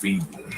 feeding.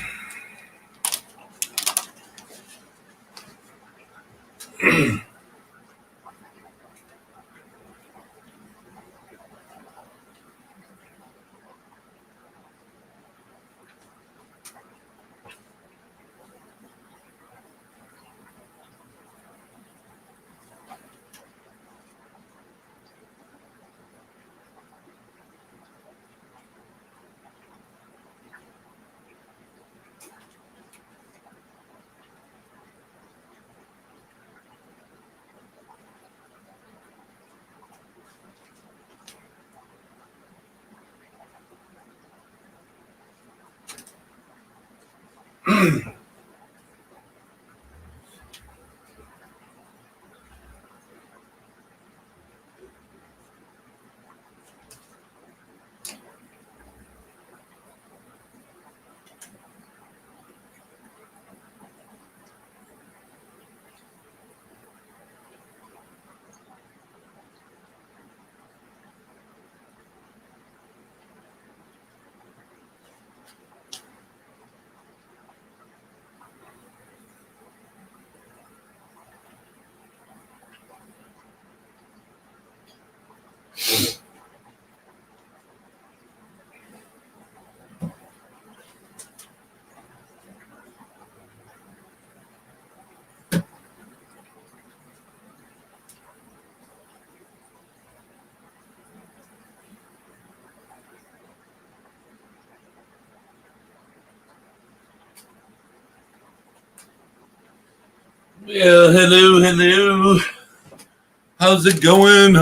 Well, hello. How's it going?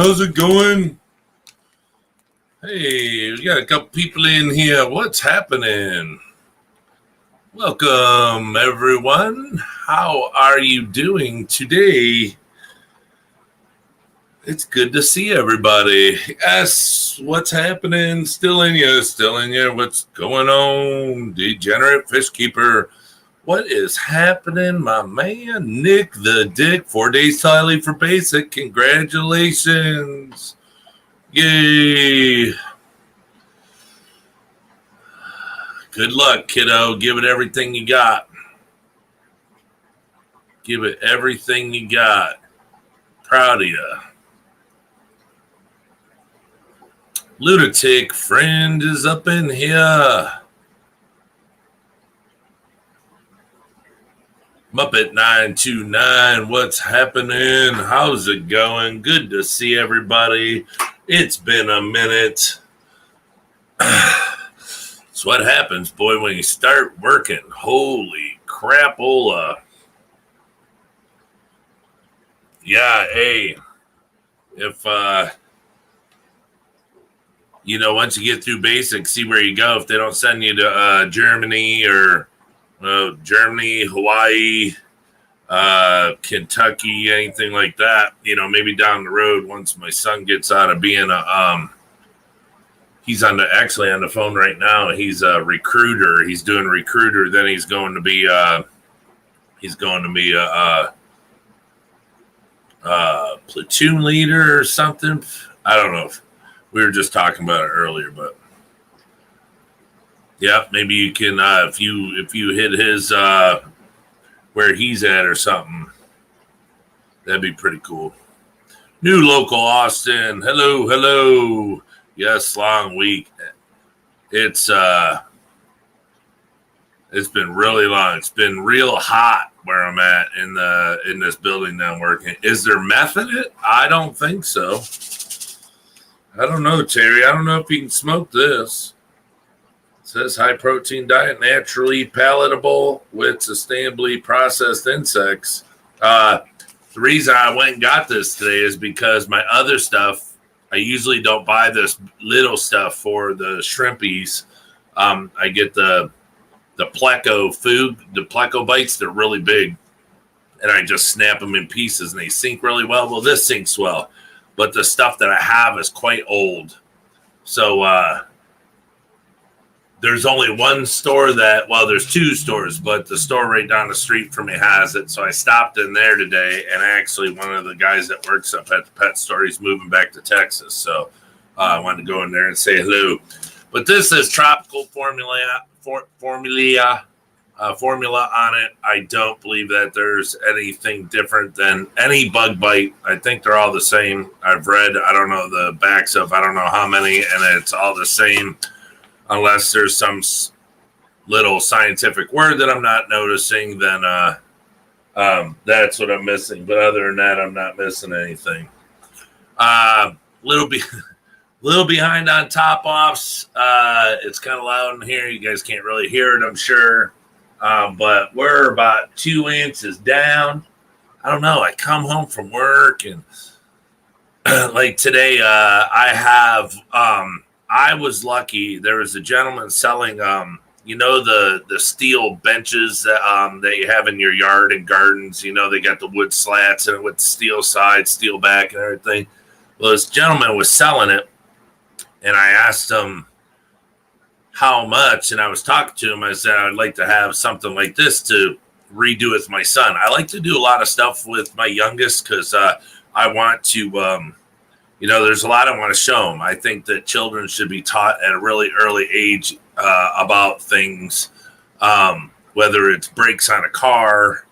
Hey, we got a couple people in here. What's happening? Welcome, everyone. How are you doing today? It's good to see everybody. Yes, what's happening? Still in you. What's going on? Degenerate Fish Keeper. What is happening, my man? Nick the Dick, 4 days till I leave for basic. Congratulations. Yay. Good luck, kiddo. Give it everything you got. Give it everything you got. Proud of you. Lunatic friend is up in here. Muppet929, what's happening? How's it going? Good to see everybody. It's been a minute. It's what happens, boy, when you start working. Holy crapola. Yeah, hey, if, once you get through basic, see where you go. If they don't send you to Germany or Germany, Hawaii, Kentucky, anything like that, maybe down the road once my son gets out of being he's actually on the phone right now. He's a recruiter. He's doing recruiter. Then he's going to be a platoon leader or something. I don't know. We were just talking about it earlier, but yeah, maybe you can if you hit his where he's at or something. That'd be pretty cool. New local Austin. Hello. Yes, long week. It's been really long. It's been real hot where I'm at in this building that I'm working. Is there meth in it? I don't think so. I don't know, Terry. I don't know if you can smoke this. It says high protein diet, naturally palatable with sustainably processed insects. The reason I went and got this today is because my other stuff, I usually don't buy this little stuff for the shrimpies. I get the Pleco food, the Pleco bites. They're really big, and I just snap them in pieces, and they sink really well. Well, this sinks well, but the stuff that I have is quite old. So there's only one store there's two stores, but the store right down the street from me has it. So I stopped in there today, and actually one of the guys that works up at the pet store, he's moving back to Texas. So I wanted to go in there and say hello. But this is tropical formula on it. I don't believe that there's anything different than any bug bite. I think they're all the same. I've read, I don't know the backs of, I don't know how many, and it's all the same unless there's some little scientific word that I'm not noticing, then that's what I'm missing. But other than that, I'm not missing anything. Little behind on top offs. It's kind of loud in here. You guys can't really hear it, I'm sure. But we're about 2 inches down. I don't know. I come home from work and like today, I was lucky. There was a gentleman selling, the steel benches that you have in your yard and gardens. They got the wood slats and with the steel side, steel back and everything. Well, this gentleman was selling it. And I asked him how much, and I was talking to him. I said, I'd like to have something like this to redo with my son. I like to do a lot of stuff with my youngest because I want to, there's a lot I want to show them. I think that children should be taught at a really early age about things, whether it's brakes on a car,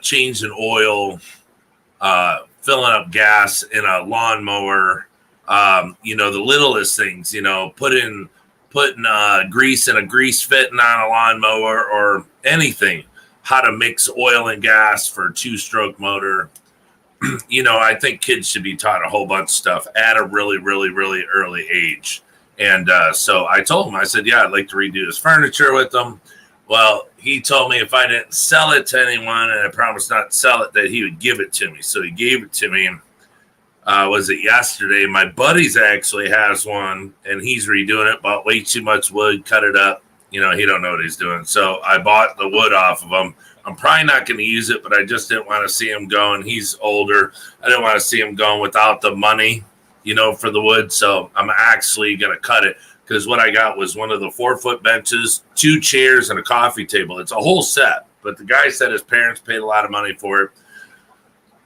changing oil, filling up gas in a lawnmower, the littlest things, putting grease in a grease fitting on a lawnmower or anything, how to mix oil and gas for a 2-stroke motor. I think kids should be taught a whole bunch of stuff at a really, really, really early age. And so I told him, I said, yeah, I'd like to redo his furniture with them. Well, he told me if I didn't sell it to anyone, and I promised not to sell it, that he would give it to me. So he gave it to me. Was it yesterday? My buddy's actually has one, and he's redoing it. Bought way too much wood, cut it up. He don't know what he's doing. So I bought the wood off of him. I'm probably not going to use it, but I just didn't want to see him going. He's older. I didn't want to see him going without the money, for the wood. So I'm actually going to cut it because what I got was one of the 4-foot benches, 2 chairs, and a coffee table. It's a whole set, but the guy said his parents paid a lot of money for it.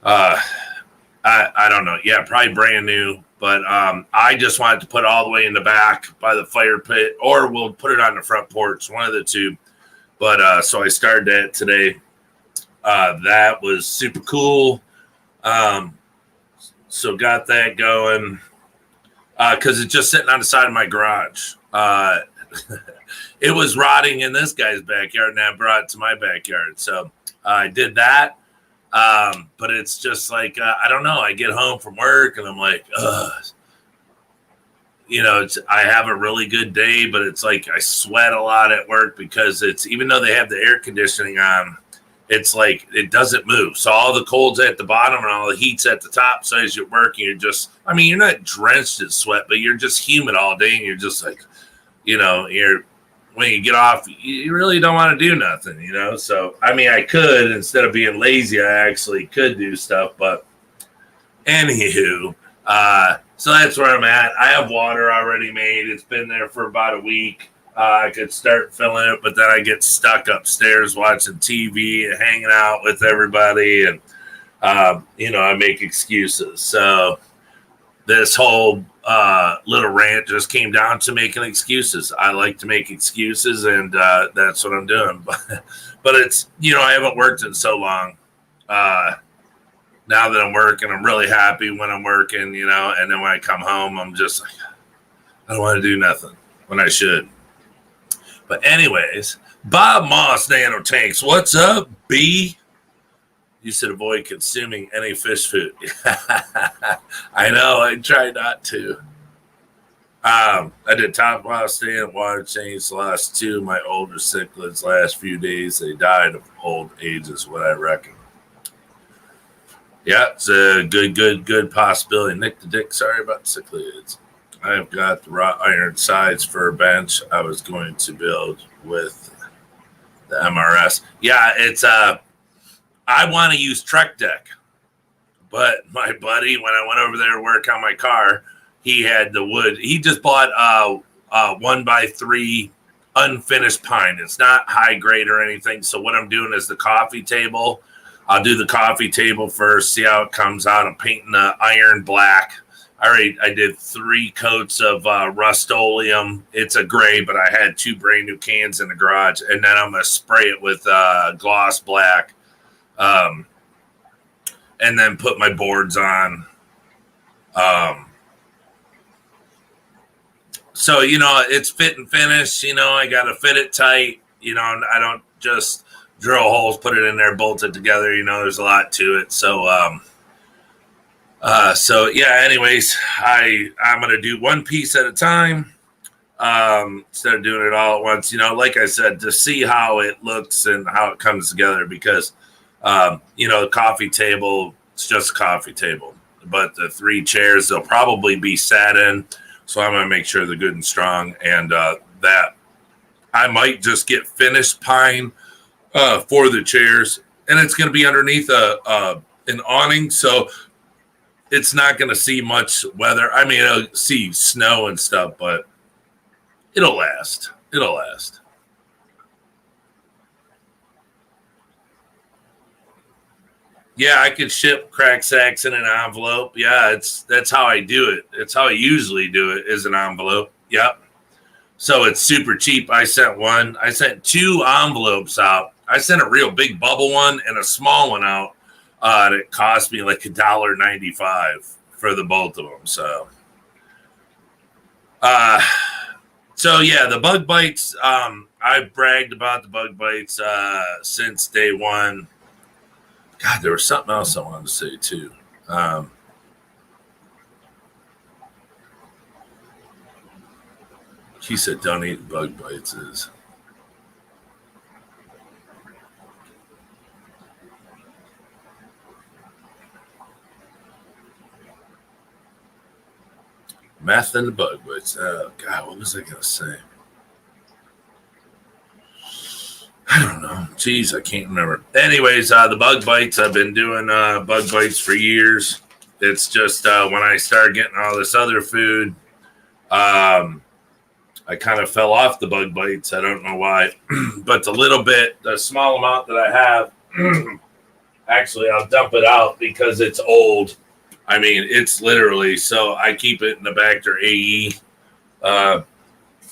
I don't know. Yeah, probably brand new. But I just wanted to put it all the way in the back by the fire pit, or we'll put it on the front porch, one of the two. But so I started that today. That was super cool. So got that going because it's just sitting on the side of my garage. It was rotting in this guy's backyard, and I brought it to my backyard. So I did that. But it's just like, I don't know. I get home from work and I'm like, I have a really good day, but it's like I sweat a lot at work because even though they have the air conditioning on, it's like it doesn't move. So all the cold's at the bottom and all the heat's at the top. So as you're working, you're not drenched in sweat, but you're just humid all day. And you're just like, when you get off, you really don't want to do nothing, So, I could, instead of being lazy, I actually could do stuff. But anywho, so that's where I'm at. I have water already made. It's been there for about a week. I could start filling it, but then I get stuck upstairs watching TV and hanging out with everybody. And, I make excuses. So this whole little rant just came down to making excuses. I like to make excuses, and that's what I'm doing. But it's, I haven't worked in so long. Now that I'm working, I'm really happy when I'm working, and then when I come home, I'm just like, I don't want to do nothing when I should. But anyways, Bob Moss Nano Tanks, what's up, B? You should avoid consuming any fish food. I know, I try not to. I did top while staying at water change the last 2 of my older cichlids last few days. They died of old age is what I reckon. Yeah, it's a good possibility. Nick the Dick, sorry about cichlids. I've got the wrought iron sides for a bench I was going to build with the MRS. Yeah, it's I want to use Trek Deck, but my buddy, when I went over there to work on my car, he had the wood. He just bought 1x3 unfinished pine. It's not high grade or anything. So what I'm doing is the coffee table. I'll do the coffee table first, see how it comes out. I'm painting the iron black. I did 3 coats of Rust-Oleum. It's a gray, but I had 2 brand new cans in the garage, and then I'm gonna spray it with gloss black, and then put my boards on. So it's fit and finish. I gotta fit it tight. I don't just drill holes, put it in there, bolt it together. There's a lot to it. So yeah, anyways, I'm going to do one piece at a time, instead of doing it all at once, like I said, to see how it looks and how it comes together, because, the coffee table, it's just a coffee table, but the 3 chairs, they'll probably be satin. So I'm going to make sure they're good and strong, and, that I might just get finished pine, for the chairs, and it's going to be underneath an awning. So it's not going to see much weather. I mean, it'll see snow and stuff, but it'll last. It'll last. Yeah, I could ship crack sacks in an envelope. Yeah, that's how I do it. It's how I usually do it, is an envelope. Yep. So it's super cheap. I sent 2 envelopes out. I sent a real big bubble one and a small one out. It cost me like $1.95 for the both of them. So yeah, the bug bites. I've bragged about the bug bites since day one. God, there was something else I wanted to say too. He said, "Don't eat bug bites." Is meth and the bug bites. Oh God, what was I gonna say? I don't know. Jeez, I can't remember. Anyways, the bug bites. I've been doing bug bites for years. It's just when I started getting all this other food, I kind of fell off the bug bites. I don't know why, but the small amount that I have, actually, I'll dump it out because it's old. I mean, it's literally, so I keep it in the Bacter AE.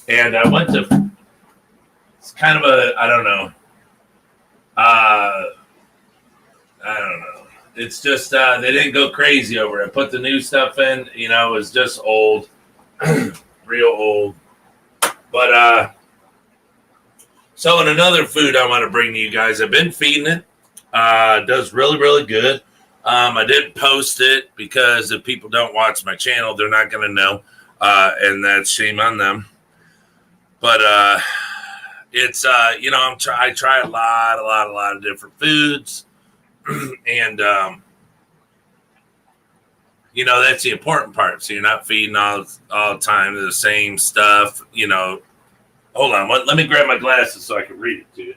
And I went to, it's kind of I don't know. I don't know. It's just, they didn't go crazy over it. Put the new stuff in, it was just old, real old. But, so in another food I want to bring to you guys, I've been feeding it. Does really, really good. I didn't post it because if people don't watch my channel, they're not going to know. And that's shame on them. But, it's, I try a lot of different foods. And, that's the important part. So you're not feeding all the time the same stuff, Hold on. Let me grab my glasses so I can read it to you.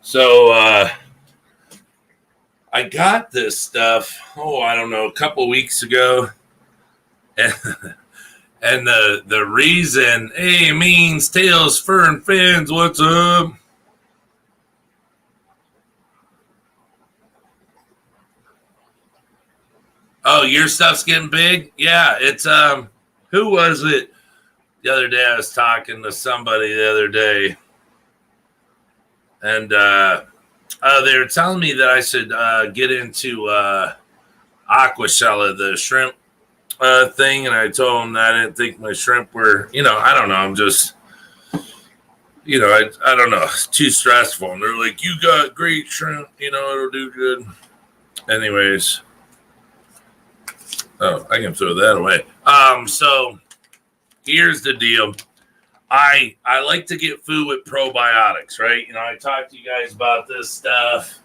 So I got this stuff, I don't know, a couple weeks ago. And the reason, hey, means, tails, fur, and fins, what's up? Oh, your stuff's getting big? Yeah, it's, who was it? The other day I was talking to somebody the other day. And they were telling me that I should get into Aquashella, the shrimp thing, and I told them that I didn't think my shrimp were, I don't know, I'm just, I don't know, it's too stressful. And they're like, you got great shrimp, it'll do good. Anyways, I can throw that away. So here's the deal. I like to get food with probiotics, right? I talked to you guys about this stuff.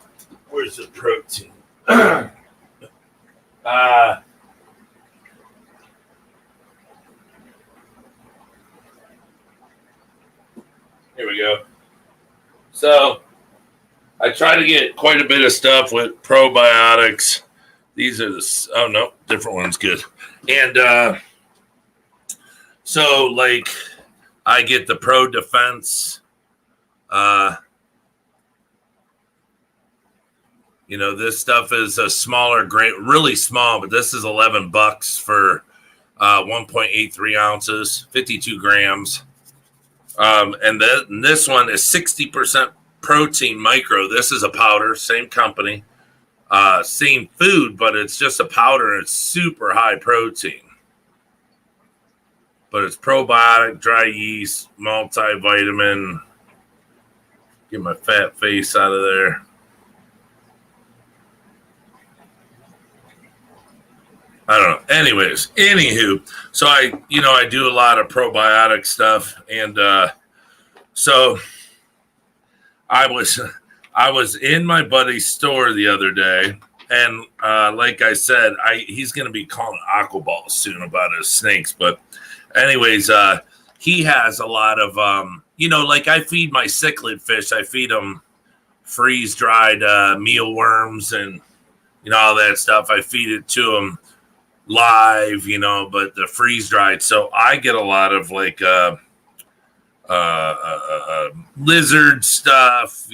Where's the protein? Here we go. So I try to get quite a bit of stuff with probiotics These are the, oh no, different one's good. And so like I get the Pro Defense, this stuff is a smaller grade, really small, but this is $11 for 1.83 ounces, 52 grams. And then this one is 60% protein micro. This is a powder, same company, same food, but it's just a powder and it's super high protein. But it's probiotic, dry yeast, multivitamin. Get my fat face out of there. I don't know. Anyways, anywho, so I do a lot of probiotic stuff, and so I was in my buddy's store the other day, and like I said, he's going to be calling Aquaball soon about his snakes, but anyways, he has a lot of like I feed my cichlid fish, I feed them freeze dried mealworms and all that stuff. I feed it to them live, but the freeze dried. So I get a lot of like lizard stuff,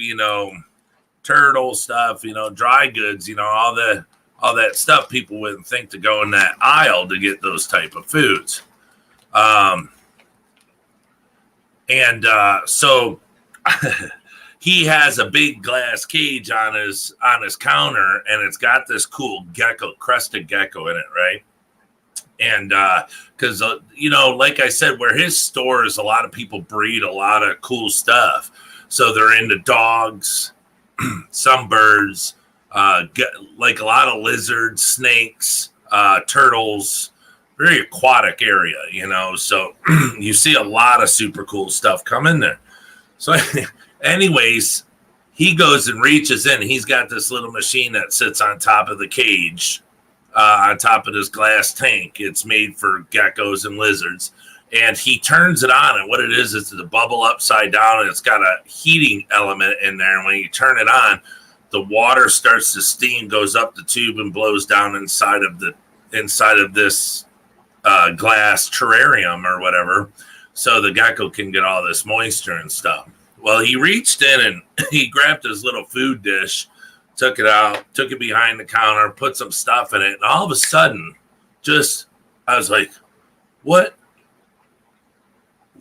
turtle stuff, dry goods, all that stuff people wouldn't think to go in that aisle to get those type of foods. So he has a big glass cage on his counter, and it's got this cool crested gecko in it, right? And because like I said, where his store is, a lot of people breed a lot of cool stuff. So they're into dogs, some birds, like a lot of lizards, snakes, turtles. Very aquatic area, So you see a lot of super cool stuff come in there. So anyways, he goes and reaches in. He's got this little machine that sits on top of the cage, on top of this glass tank. It's made for geckos and lizards. And he turns it on, and what it is the bubble upside down, and it's got a heating element in there. And when you turn it on, the water starts to steam, goes up the tube, and blows down inside of this glass terrarium or whatever, so the gecko can get all this moisture and stuff. Well, he reached in and he grabbed his little food dish, took it out, took it behind the counter, put some stuff in it, and all of a sudden, I was like, what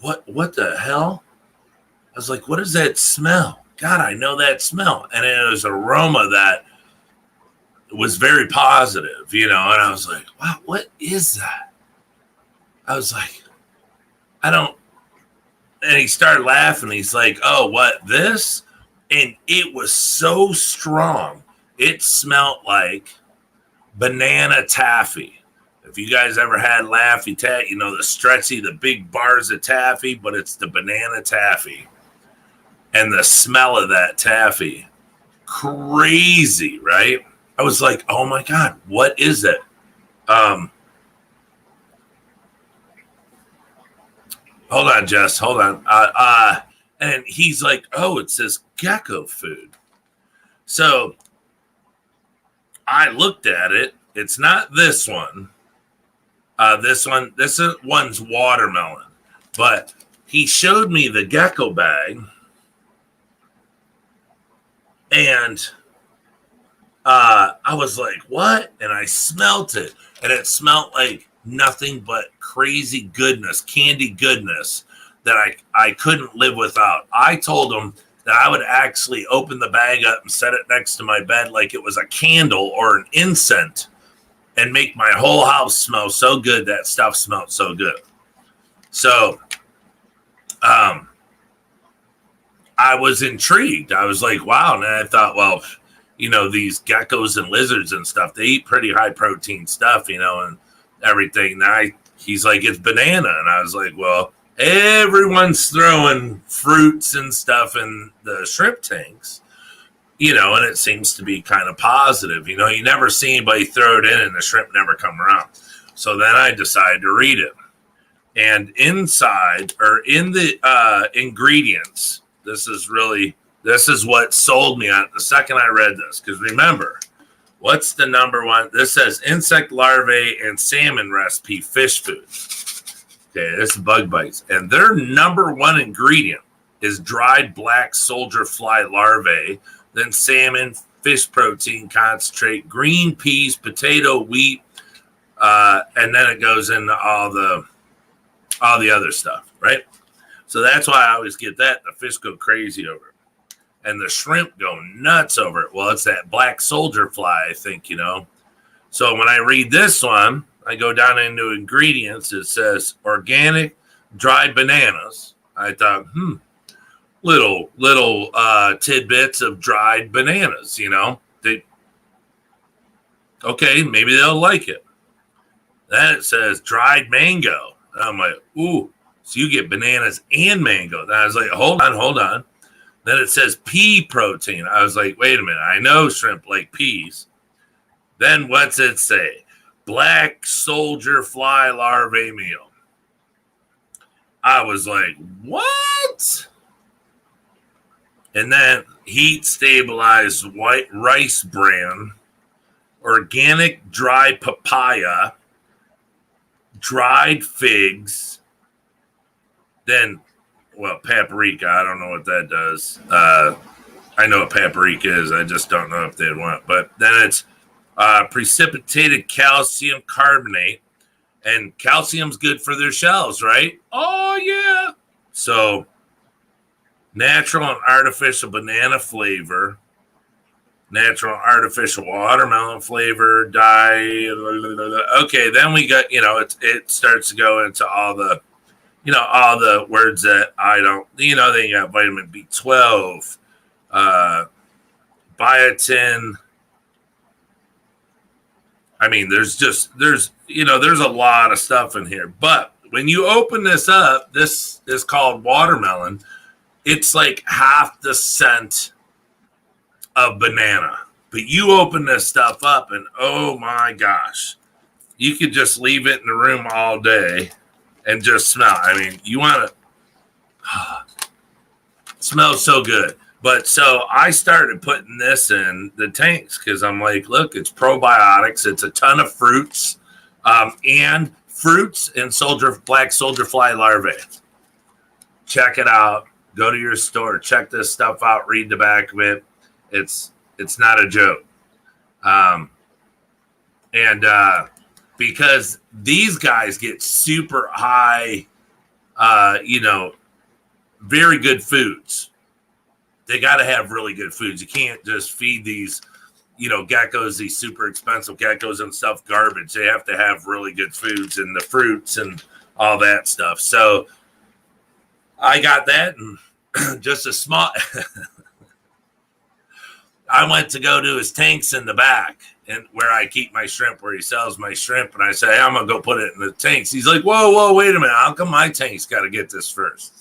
the hell? I was like, what is that smell? God, I know that smell. And it was an aroma that was very positive, and I was like, wow, what is that? I was like, I don't. And he started laughing. He's like, oh, what, this? And it was so strong. It smelled like banana taffy. If you guys ever had Laffy Taffy, the stretchy, the big bars of taffy, but it's the banana taffy. And the smell of that taffy, crazy, right? I was like, oh my God, what is it? Hold on, Jess. Hold on. And he's like, oh, it says gecko food. So I looked at it. It's not this one. This one's watermelon. But he showed me the gecko bag. And I was like, what? And I smelt it. And it smelled like nothing but crazy goodness, candy goodness that I couldn't live without. I told him that I would actually open the bag up and set it next to my bed like it was a candle or an incense and make my whole house smell so good. That stuff smelled so good. So I was intrigued. I was like, wow. And I thought, well, these geckos and lizards and stuff, they eat pretty high protein stuff, and everything. He's like, it's banana. And I was like, well, everyone's throwing fruits and stuff in the shrimp tanks, and it seems to be kind of positive. You never see anybody throw it in and the shrimp never come around. So then I decided to read it. And inside, or in the ingredients, this is what sold me on it the second I read this. Because remember, What's the number one? This says insect larvae and salmon recipe fish food. Okay, this is bug bites. And their number one ingredient is dried black soldier fly larvae, then salmon, fish protein concentrate, green peas, potato, wheat, and then it goes into all the other stuff, right? So that's why I always get that. The fish go crazy over it. And the shrimp go nuts over it. Well, it's that black soldier fly, I think, So when I read this one, I go down into ingredients. It says organic dried bananas. I thought, little tidbits of dried bananas, okay, maybe they'll like it. Then it says dried mango. And I'm like, ooh, so you get bananas and mango. Then I was like, hold on. Then it says pea protein. I was like, wait a minute. I know shrimp like peas. Then what's it say? Black soldier fly larvae meal. I was like, what? And then heat stabilized white rice bran, organic dry papaya, dried figs, then, paprika. I don't know what that does. I know what paprika is. I just don't know if they'd want. But then it's precipitated calcium carbonate, and calcium's good for their shells, right? Oh, yeah. So natural and artificial banana flavor, natural and artificial watermelon flavor, dye. Okay, then we got, it starts to go into all the, all the words that I don't, they got vitamin B12, biotin. I mean, there's a lot of stuff in here. But when you open this up, this is called watermelon. It's like half the scent of banana. But you open this stuff up and oh my gosh, you could just leave it in the room all day and just smell. I mean, you want to smells so good. But so I started putting this in the tanks because I'm like, look, it's probiotics. It's a ton of fruits and black soldier fly larvae. Check it out. Go to your store. Check this stuff out. Read the back of it. It's not a joke. Because these guys get super high, very good foods. They got to have really good foods. You can't just feed these, geckos, these super expensive geckos and stuff, garbage. They have to have really good foods and the fruits and all that stuff. So I got that and just a small. I went to go to his tanks in the back and where I keep my shrimp, where he sells my shrimp. And I say, hey, I'm going to go put it in the tanks. He's like, whoa, wait a minute. How come my tank's got to get this first?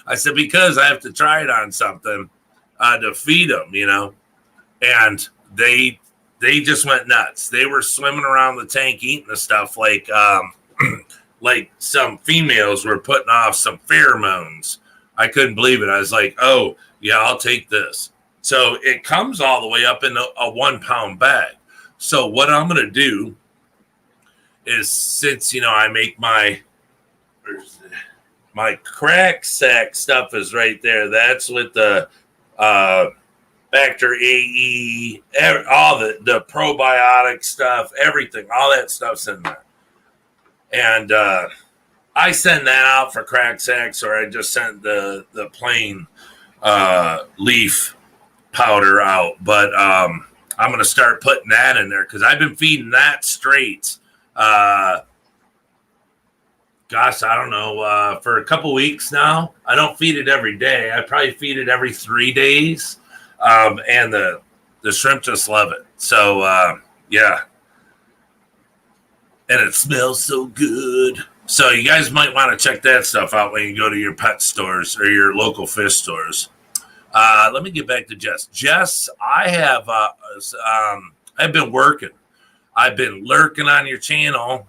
I said, because I have to try it on something to feed them, and they just went nuts. They were swimming around the tank eating the stuff like like some females were putting off some pheromones. I couldn't believe it. I was like, oh, yeah, I'll take this. So it comes all the way up in a 1 pound bag. So what I'm going to do is since, I make my crack sack stuff is right there. That's with the Factor AE, all the probiotic stuff, everything, all that stuff's in there. And I send that out for crack sacks, or I just send the plain leaf powder out. But I'm going to start putting that in there because I've been feeding that straight. Gosh, I don't know, for a couple weeks now. I don't feed it every day. I probably feed it every 3 days. And the shrimp just love it. So, yeah. And it smells so good. So you guys might want to check that stuff out when you go to your pet stores or your local fish stores. Let me get back to Jess. Jess, I have I've been working. I've been lurking on your channel.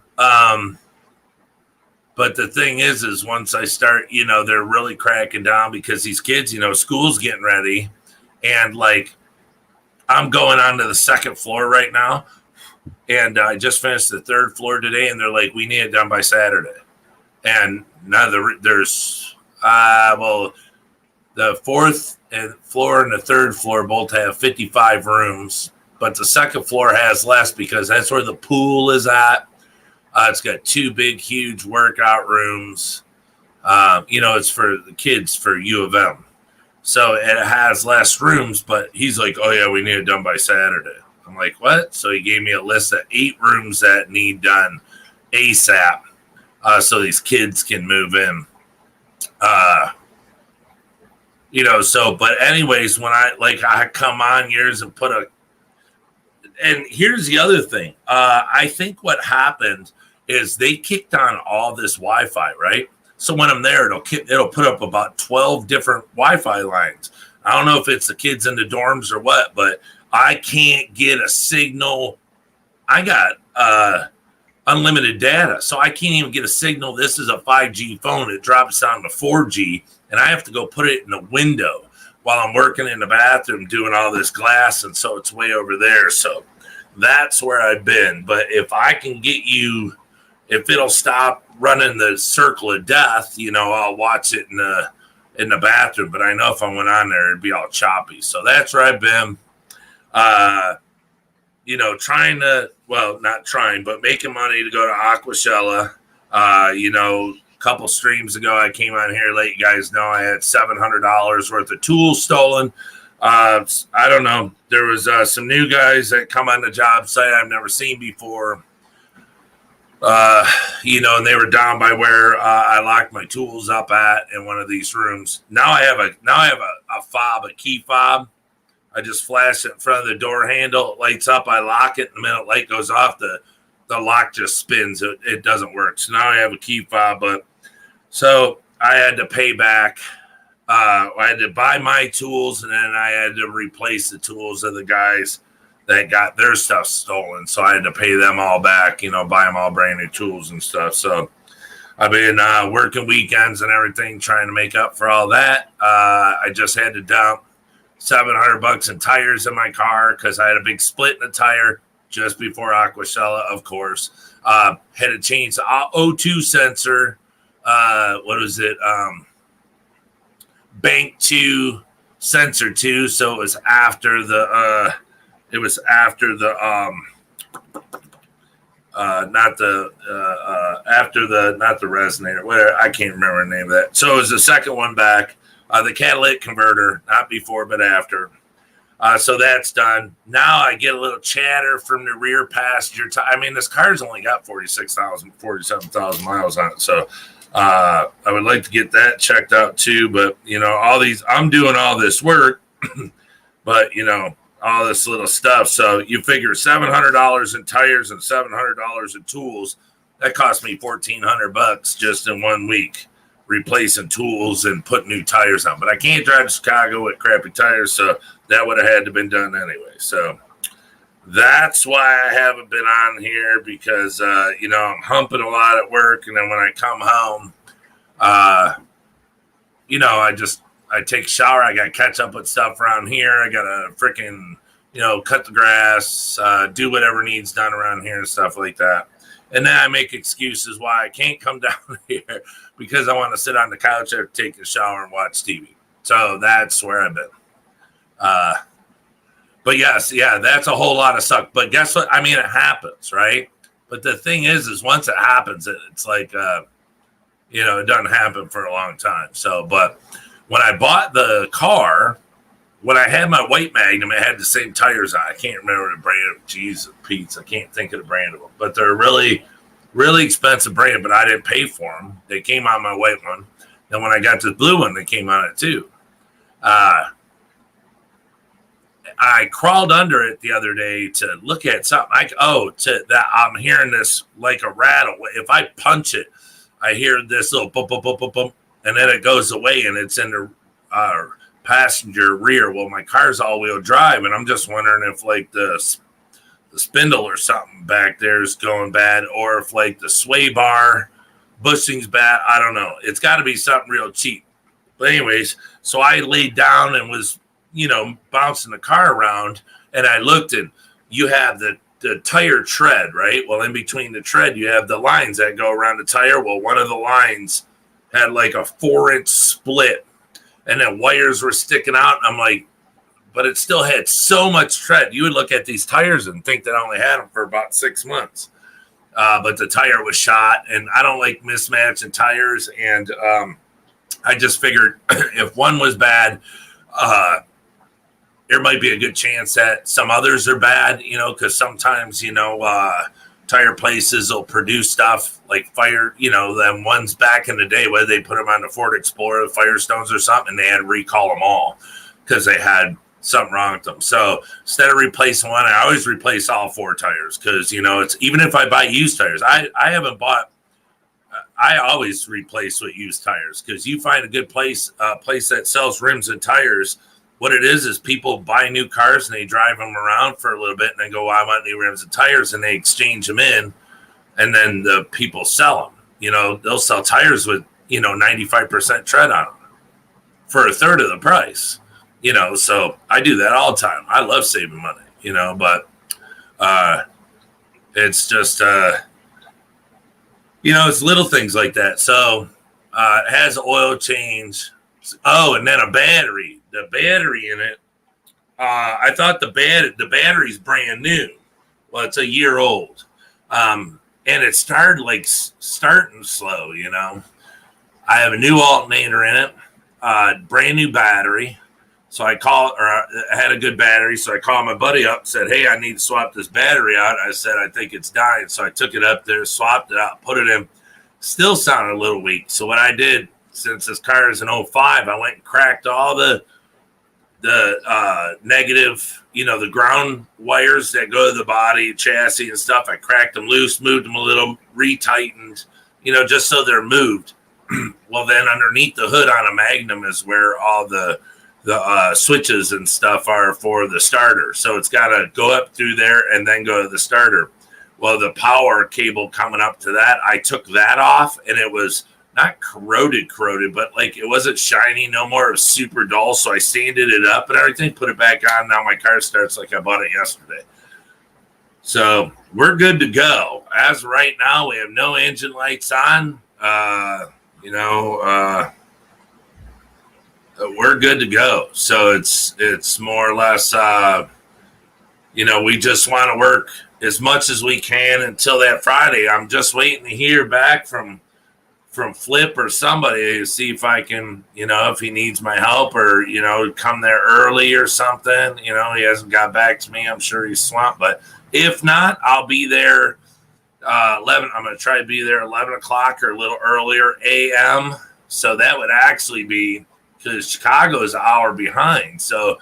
But the thing is once I start, they're really cracking down because these kids, school's getting ready. And like I'm going on to the second floor right now, and I just finished the third floor today, and they're like, we need it done by Saturday. And now there's the fourth floor and the third floor both have 55 rooms, but the second floor has less because that's where the pool is at. It's got two big, huge workout rooms. It's for the kids for U of M. So it has less rooms, but he's like, oh, yeah, we need it done by Saturday. I'm like, what? So he gave me a list of 8 rooms that need done ASAP so these kids can move in. But anyways, when I come on yours and and here's the other thing. I think what happened is they kicked on all this Wi-Fi, right? So when I'm there, it'll put up about 12 different Wi-Fi lines. I don't know if it's the kids in the dorms or what, but I can't get a signal. I got unlimited data, so I can't even get a signal. This is a 5G phone. It drops down to 4G, and I have to go put it in the window while I'm working in the bathroom doing all this glass, and so it's way over there. So that's where I've been. But if I can get you, if it'll stop running the circle of death, I'll watch it in the bathroom. But I know if I went on there, it'd be all choppy. So that's where I've been. Trying to, not trying, but making money to go to Aquashella. A couple streams ago, I came on here, let you guys know I had $700 worth of tools stolen. I don't know. There was some new guys that come on the job site I've never seen before. And they were down by where I locked my tools up at in one of these rooms. Now I have a fob, a key fob. I just flash it in front of the door handle. It lights up. I lock it. The minute light goes off, the lock just spins. It doesn't work. So now I have a key fob. So I had to pay back. I had to buy my tools, and then I had to replace the tools of the guys that got their stuff stolen. So I had to pay them all back, buy them all brand new tools and stuff. So I've been working weekends and everything, trying to make up for all that. I just had to dump $700 in tires in my car because I had a big split in the tire just before Aquashella, of course. Had to change the O2 sensor. What was it? Bank 2, sensor 2. So it was after the not the resonator. Whatever, I can't remember the name of that. So it was the second one back. The catalytic converter, not before, but after. So that's done. Now I get a little chatter from the rear passenger. This car's only got 47,000 miles on it. So I would like to get that checked out too. But, I'm doing all this work, but, all this little stuff. So you figure $700 in tires and $700 in tools. That cost me $1,400 just in 1 week, replacing tools and putting new tires on. But I can't drive to Chicago with crappy tires, so that would have had to been done anyway. So that's why I haven't been on here because, I'm humping a lot at work. And then when I come home, I take a shower. I got to catch up with stuff around here. I got to freaking, cut the grass, do whatever needs done around here and stuff like that. And then I make excuses why I can't come down here because I want to sit on the couch or take a shower and watch TV. So that's where I've been. But yes, that's a whole lot of suck. But guess what? It happens, right? But the thing is once it happens, it's like, it doesn't happen for a long time. So, but when I bought the car, when I had my white Magnum, it had the same tires on. I can't remember the brand. Jesus, Pete, I can't think of the brand of them. But they're really, really expensive brand, but I didn't pay for them. They came on my white one. Then when I got the blue one, they came on it too. I crawled under it the other day to look at something. I'm hearing this like a rattle. If I punch it, I hear this little bump, bump, bump, bump, bump, and then it goes away, and it's in the passenger rear. Well, my car's all-wheel drive, and I'm just wondering if like the spindle or something back there is going bad, or if like the sway bar bushing's bad. I don't know. It's got to be something real cheap. But anyways, so I laid down and was, bouncing the car around, And I looked, and you have the tire tread, right? Well, in between the tread, you have the lines that go around the tire. Well, one of the lines had like a 4-inch split, and then wires were sticking out. I'm like, but it still had so much tread. You would look at these tires and think that I only had them for about 6 months. But the tire was shot, and I don't like mismatching tires. And I just figured if one was bad, there might be a good chance that some others are bad, because sometimes, tire places will produce stuff like fire, them ones back in the day where they put them on the Ford Explorer, the Firestones or something, and they had to recall them all because they had something wrong with them. So instead of replacing one, I always replace all 4 tires because, it's even if I buy used tires, I always replace with used tires because you find a good place that sells rims and tires. What it is people buy new cars and they drive them around for a little bit and they go, well, I want new rims and tires, and they exchange them in, and then the people sell them. They'll sell tires with 95% tread on them for a third of the price. So I do that all the time. I love saving money, but it's just, it's little things like that. So it has oil change. Oh, and then a battery. The battery in it, I thought the battery's brand new. Well, it's a year old. And it started starting slow, I have a new alternator in it, brand new battery. So I had a good battery. So I called my buddy up and said, hey, I need to swap this battery out. I said, I think it's dying. So I took it up there, swapped it out, put it in. Still sounded a little weak. So what I did, since this car is an 05, I went and cracked all the negative, the ground wires that go to the body, chassis and stuff. I cracked them loose, moved them a little, retightened, just so they're moved. Well, then underneath the hood on a Magnum is where all the switches and stuff are for the starter. So it's got to go up through there and then go to the starter. Well, the power cable coming up to that, I took that off, and it was not corroded, but it wasn't shiny no more. It was super dull. So I sanded it up and everything, put it back on. Now my car starts like I bought it yesterday. So we're good to go. As of right now, we have no engine lights on. We're good to go. So it's more or less, we just want to work as much as we can until that Friday. I'm just waiting to hear back from Flip or somebody to see if I can, if he needs my help or, come there early or something. He hasn't got back to me. I'm sure he's swamped, but if not, I'll be there 11. I'm going to try to be there 11 o'clock or a little earlier a.m. So that would actually be, because Chicago is an hour behind. So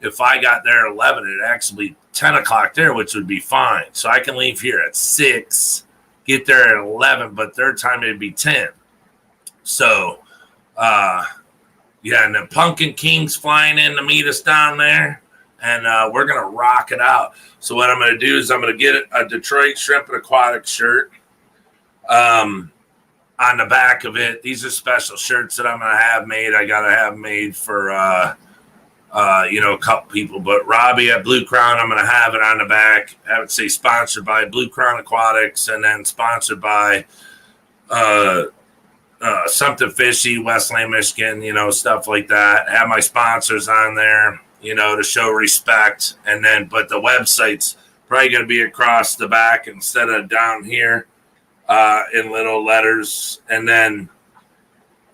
if I got there at 11, it'd actually be 10 o'clock there, which would be fine. So I can leave here at 6, get there at 11, but their time it'd be 10. So, and then Pumpkin King's flying in to meet us down there, and we're going to rock it out. So what I'm going to do is I'm going to get a Detroit Shrimp and Aquatic shirt on the back of it. These are special shirts that I'm going to have made. I got to have made for, a couple people. But Robbie at Blue Crown, I'm going to have it on the back. Have it say sponsored by Blue Crown Aquatics, and then sponsored by Something Fishy, Westland, Michigan, stuff like that. Have my sponsors on there, to show respect. And then, but the website's probably going to be across the back instead of down here in little letters. And then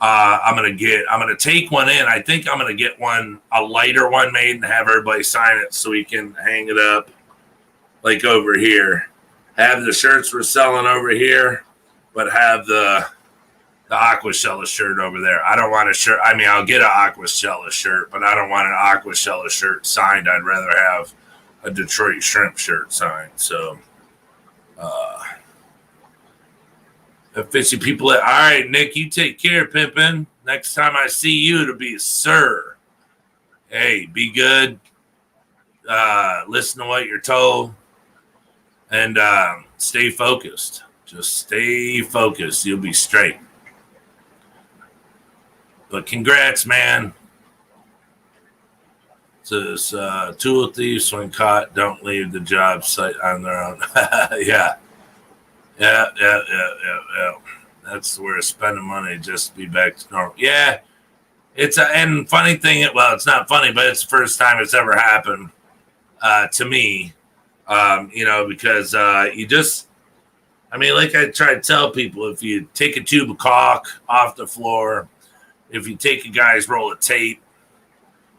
I'm going to take one in. I think I'm going to get a lighter one made and have everybody sign it so we can hang it up like over here. Have the shirts we're selling over here, but have the Aquashella shirt over there. I don't want a shirt. I mean, I'll get an Aquashella shirt, but I don't want an Aquashella shirt signed. I'd rather have a Detroit Shrimp shirt signed. So, fishy people. All right, Nick, you take care, Pimpin'. Next time I see you, it'll be sir. Hey, be good. Listen to what you're told, and stay focused. Just stay focused. You'll be straight. But congrats, man. Says tool thieves when caught don't leave the job site on their own. Yeah. That's where spending money just to be back to normal. Yeah, and funny thing. Well, it's not funny, but it's the first time it's ever happened to me. Because you just, I mean, like I try to tell people, if you take a tube of caulk off the floor, if you take a guy's roll of tape,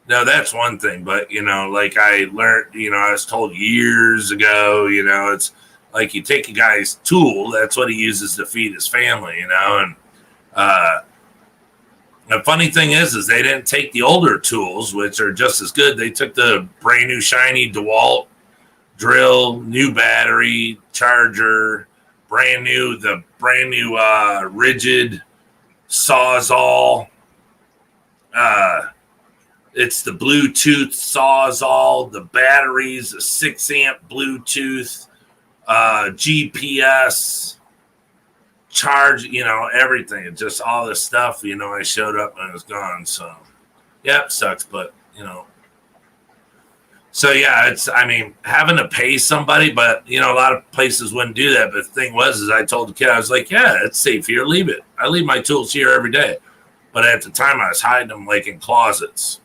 no, that's one thing. But, like I learned, I was told years ago, it's like you take a guy's tool, that's what he uses to feed his family, and the funny thing is they didn't take the older tools, which are just as good. They took the brand new shiny DeWalt drill, new battery, charger, brand new rigid Sawzall. It's the Bluetooth Sawzall, the batteries, a 6-amp Bluetooth, GPS, charge, everything. It's just all this stuff, I showed up and it was gone. So, yeah, it sucks, but, So, yeah, having to pay somebody, but, a lot of places wouldn't do that. But the thing was, I told the kid, I was like, yeah, it's safe here. Leave it. I leave my tools here every day. But at the time, I was hiding them like in closets.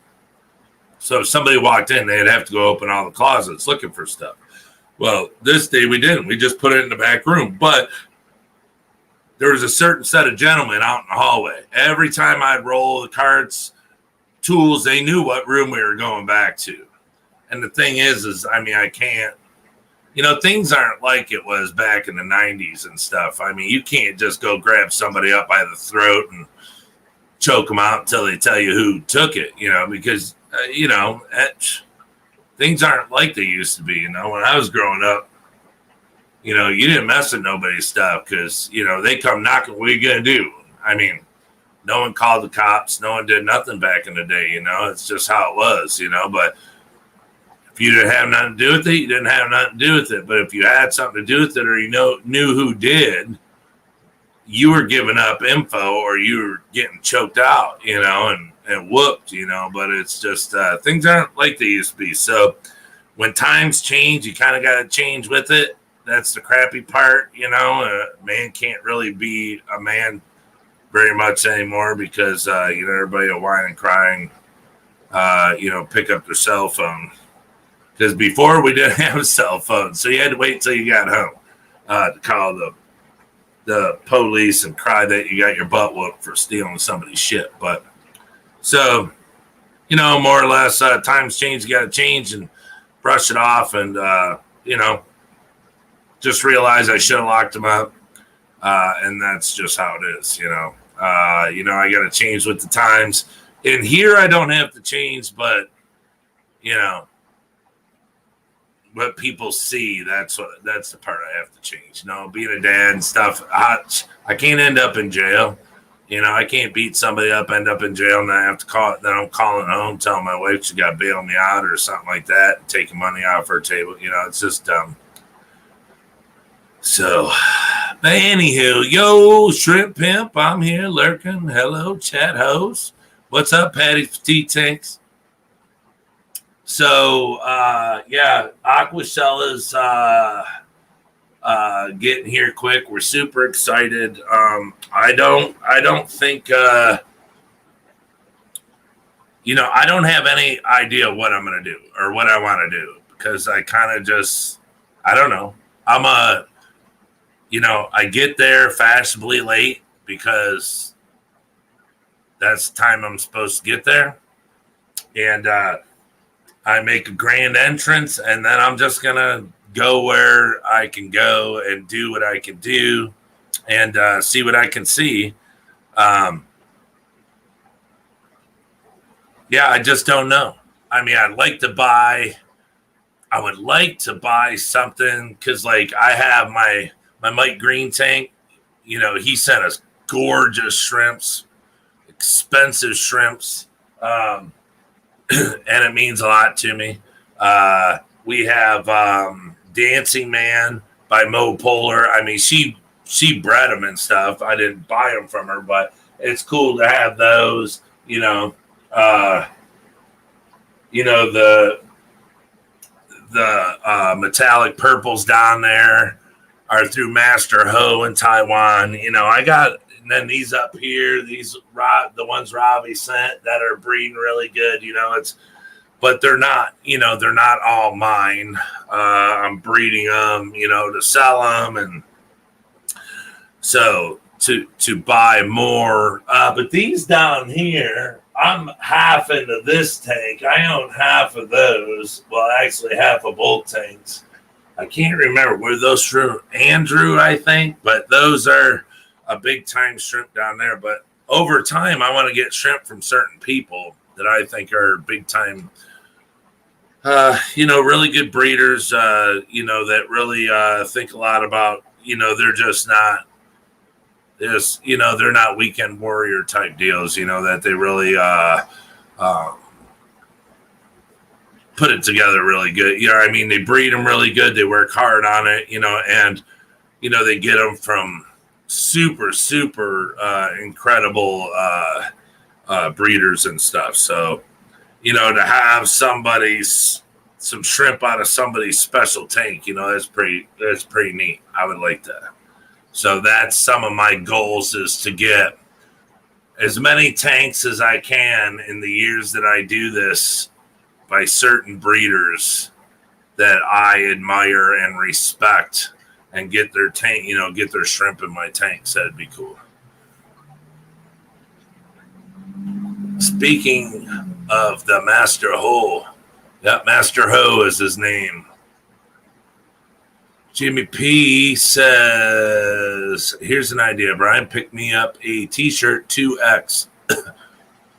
So if somebody walked in, they'd have to go open all the closets looking for stuff. Well, this day we didn't. We just put it in the back room. But there was a certain set of gentlemen out in the hallway. Every time I'd roll the carts, tools, they knew what room we were going back to. And the thing is I can't, things aren't like it was back in the 90s and stuff. You can't just go grab somebody up by the throat and choke them out until they tell you who took it, because, things aren't like they used to be. When I was growing up, you didn't mess with nobody's stuff because, they come knocking, what are you going to do? No one called the cops. No one did nothing back in the day, It's just how it was, but if you didn't have nothing to do with it, you didn't have nothing to do with it. But if you had something to do with it or knew who did, you were giving up info or you were getting choked out, and whooped, but it's just things aren't like they used to be. So when times change, you kind of got to change with it. That's the crappy part, man can't really be a man very much anymore because, everybody will whine and crying, pick up their cell phone. Because before we didn't have a cell phone, so you had to wait until you got home to call the police and cry that you got your butt whooped for stealing somebody's shit. But so, more or less, times change. You got to change and brush it off, and just realize I should have locked them up, and that's just how it is. I got to change with the times. And here, I don't have to change, but what people see, that's the part I have to change. Being a dad and stuff, I can't end up in jail. I can't beat somebody up, end up in jail, and I have to call it. Then I'm calling home, telling my wife she got to bail me out or something like that, and taking money off her table. It's just dumb. So, but anywho, yo, Shrimp Pimp, I'm here lurking. Hello, chat host. What's up, Patty Petite Tanks? So, Aquacella's getting here quick. We're super excited. I don't think, I don't have any idea what I'm going to do or what I want to do because I kind of just, I don't know. I get there fashionably late because that's the time I'm supposed to get there. And, I make a grand entrance, and then I'm just going to go where I can go and do what I can do and see what I can see. I just don't know. I would like to buy something because, I have my Mike Green tank. He sent us gorgeous shrimps, expensive shrimps. And it means a lot to me. We have Dancing Man by Mo Polar. She bred them and stuff. I didn't buy them from her, but it's cool to have those. the metallic purples down there are through Master Ho in Taiwan. I got, and then these up here, the ones Robbie sent that are breeding really good. But they're not, they're not all mine. I'm breeding them, to sell them, and so to buy more. But these down here, I'm half into this tank. I own half of those. Well, actually, half of both tanks. I can't remember where those from Andrew, I think, but those are a big time shrimp down there. But over time, I want to get shrimp from certain people that I think are big time, really good breeders, that really think a lot about, they're just not they're not weekend warrior type deals, that they really put it together really good. They breed them really good. They work hard on it, and, they get them from super, super incredible breeders and stuff. So, to have some shrimp out of somebody's special tank, that's pretty neat. I would like that. So that's some of my goals, is to get as many tanks as I can in the years that I do this by certain breeders that I admire and respect, and get their tank, get their shrimp in my tanks. That'd be cool. Speaking of the Master Ho, that Master Ho is his name. Jimmy P says, here's an idea, Brian. Pick me up a t-shirt 2X.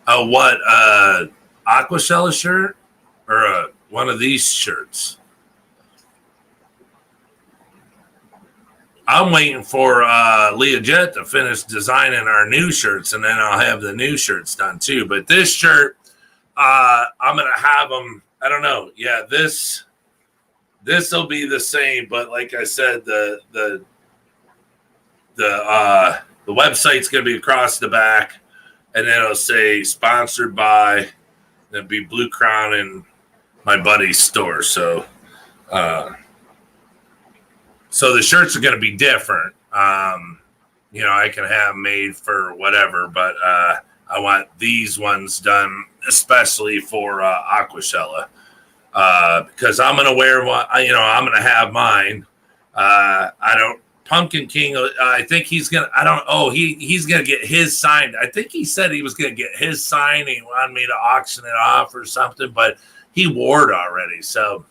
What? Aquashella shirt? Or one of these shirts? I'm waiting for Learjet to finish designing our new shirts, and then I'll have the new shirts done too. But this shirt, I'm going to have them, I don't know. Yeah, this will be the same, but like I said, the website's going to be across the back, and then it'll say sponsored by, and it'll be Blue Crown and my buddy's store. So the shirts are going to be different. I can have them made for whatever, but I want these ones done especially for Aquashella. Because I'm going to wear one, I'm going to have mine. Pumpkin King, I think he's going to, he's going to get his signed. I think he said he was going to get his signed. He wanted me to auction it off or something, but he wore it already. So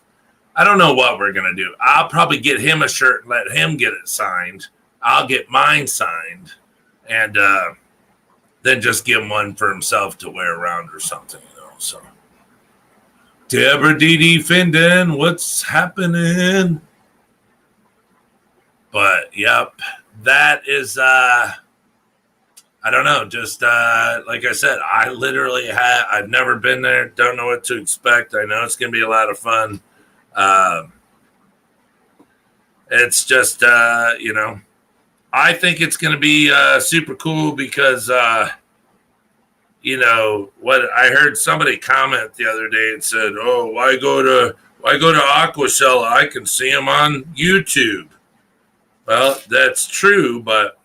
I don't know what we're going to do. I'll probably get him a shirt and let him get it signed. I'll get mine signed, and then just give him one for himself to wear around or something, so. Deborah D.D. Finden, what's happening? But, yep, that is, I don't know, just like I said, I literally I've never been there, don't know what to expect. I know it's going to be a lot of fun. It's just, I think it's going to be super cool because, what I heard somebody comment the other day and said, "Oh, why go to Aquashella? I can see them on YouTube." Well, that's true, but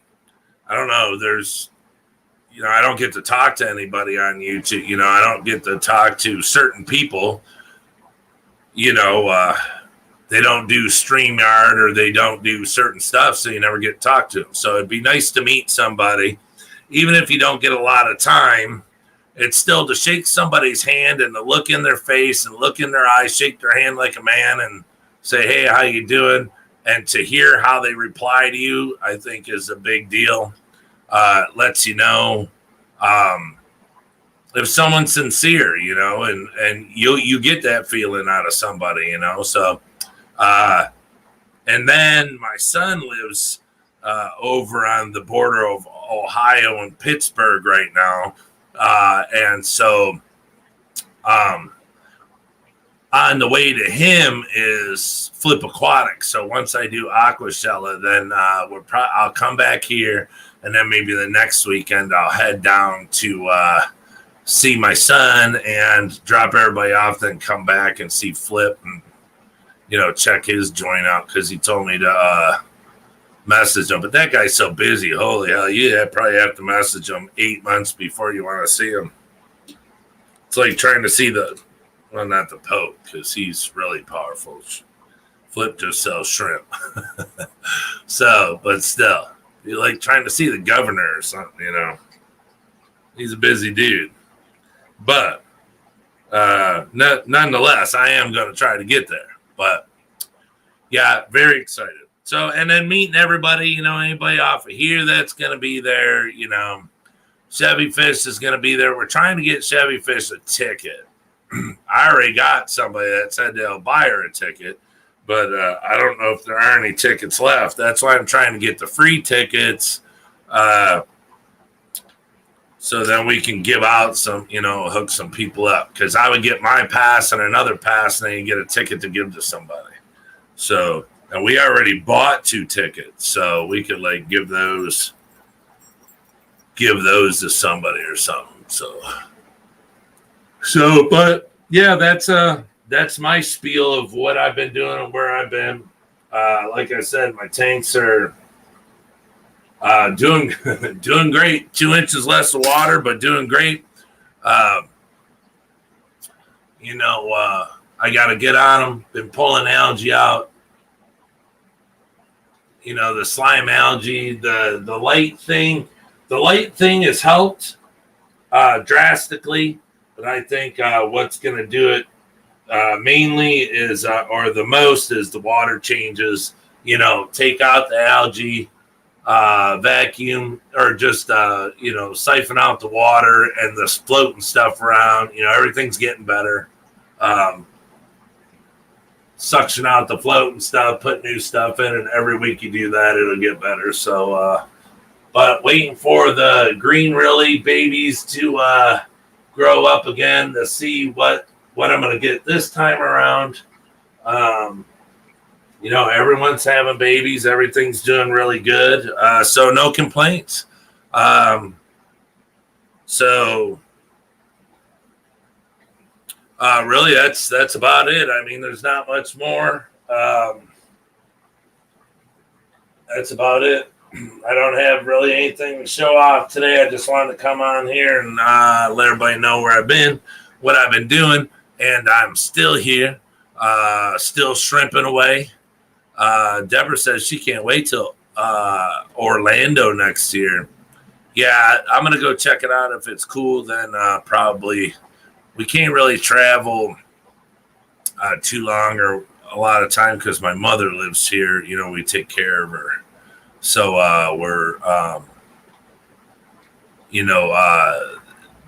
I don't know. There's, I don't get to talk to anybody on YouTube. I don't get to talk to certain people. They don't do StreamYard, or they don't do certain stuff, so you never get to talk to them. So it'd be nice to meet somebody. Even if you don't get a lot of time, it's still to shake somebody's hand and to look in their face and look in their eyes, shake their hand like a man and say, "Hey, how you doing?" And to hear how they reply to you, I think is a big deal. Lets you know if someone's sincere, and you get that feeling out of somebody, So, and then my son lives over on the border of Ohio and Pittsburgh right now. And so on the way to him is Flip Aquatics. So once I do Aquashella, then I'll come back here, and then maybe the next weekend I'll head down to see my son and drop everybody off, then come back and see Flip and, check his joint out because he told me to message him. But that guy's so busy. Holy hell, you probably have to message him 8 months before you want to see him. It's like trying to see not the Pope, because he's really powerful. Flip just sells shrimp. So, but still, you're like trying to see the governor or something, He's a busy dude. But nonetheless, I am going to try to get there. But yeah, very excited. So, and then meeting everybody, anybody off of here that's going to be there, Chevy Fish is going to be there. We're trying to get Chevy Fish a ticket. I already got somebody that said they'll buy her a ticket, but I don't know if there are any tickets left. That's why I'm trying to get the free tickets. So then we can give out some, hook some people up. Because I would get my pass and another pass, and then you get a ticket to give to somebody. So, and we already bought 2 tickets, so we could give those to somebody or something. So, but yeah, that's my spiel of what I've been doing and where I've been. Like I said, my tanks are doing great. 2 inches less of water, but doing great. I got to get on them. Been pulling algae out. The slime algae, the light thing. The light thing has helped drastically, but I think what's going to do it mainly is, or the most, is the water changes. Take out the algae. Vacuum, or just siphon out the water and the floating stuff around. Everything's getting better. Suction out the floating stuff, put new stuff in, and every week you do that, it'll get better. So but waiting for the green really babies to grow up again to see what I'm going to get this time around. Everyone's having babies. Everything's doing really good. So no complaints. Really, that's about it. I mean, there's not much more. That's about it. I don't have really anything to show off today. I just wanted to come on here and let everybody know where I've been, what I've been doing, and I'm still here, still shrimping away. Deborah says she can't wait till Orlando next year. Yeah, I'm going to go check it out. If it's cool, then probably we can't really travel too long or a lot of time because my mother lives here. We take care of her. So we're,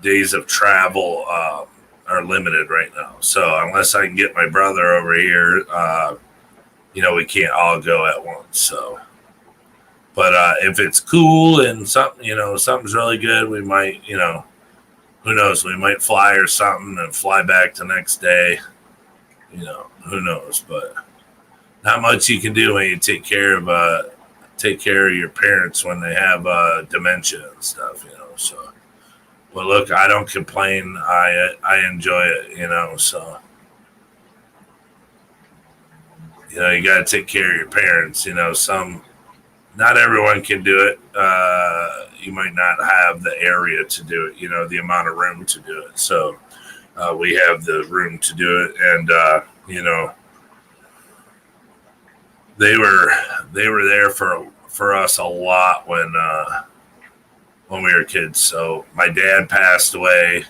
days of travel are limited right now. So unless I can get my brother over here, we can't all go at once. So, but if it's cool and something's really good, we might, who knows? We might fly or something and fly back the next day. Who knows? But not much you can do when you take care of your parents when they have dementia and stuff. So, but look, I don't complain. I enjoy it. So. You got to take care of your parents. Not everyone can do it. You might not have the area to do it, the amount of room to do it. So we have the room to do it. And, they were there for us a lot when we were kids. So my dad passed away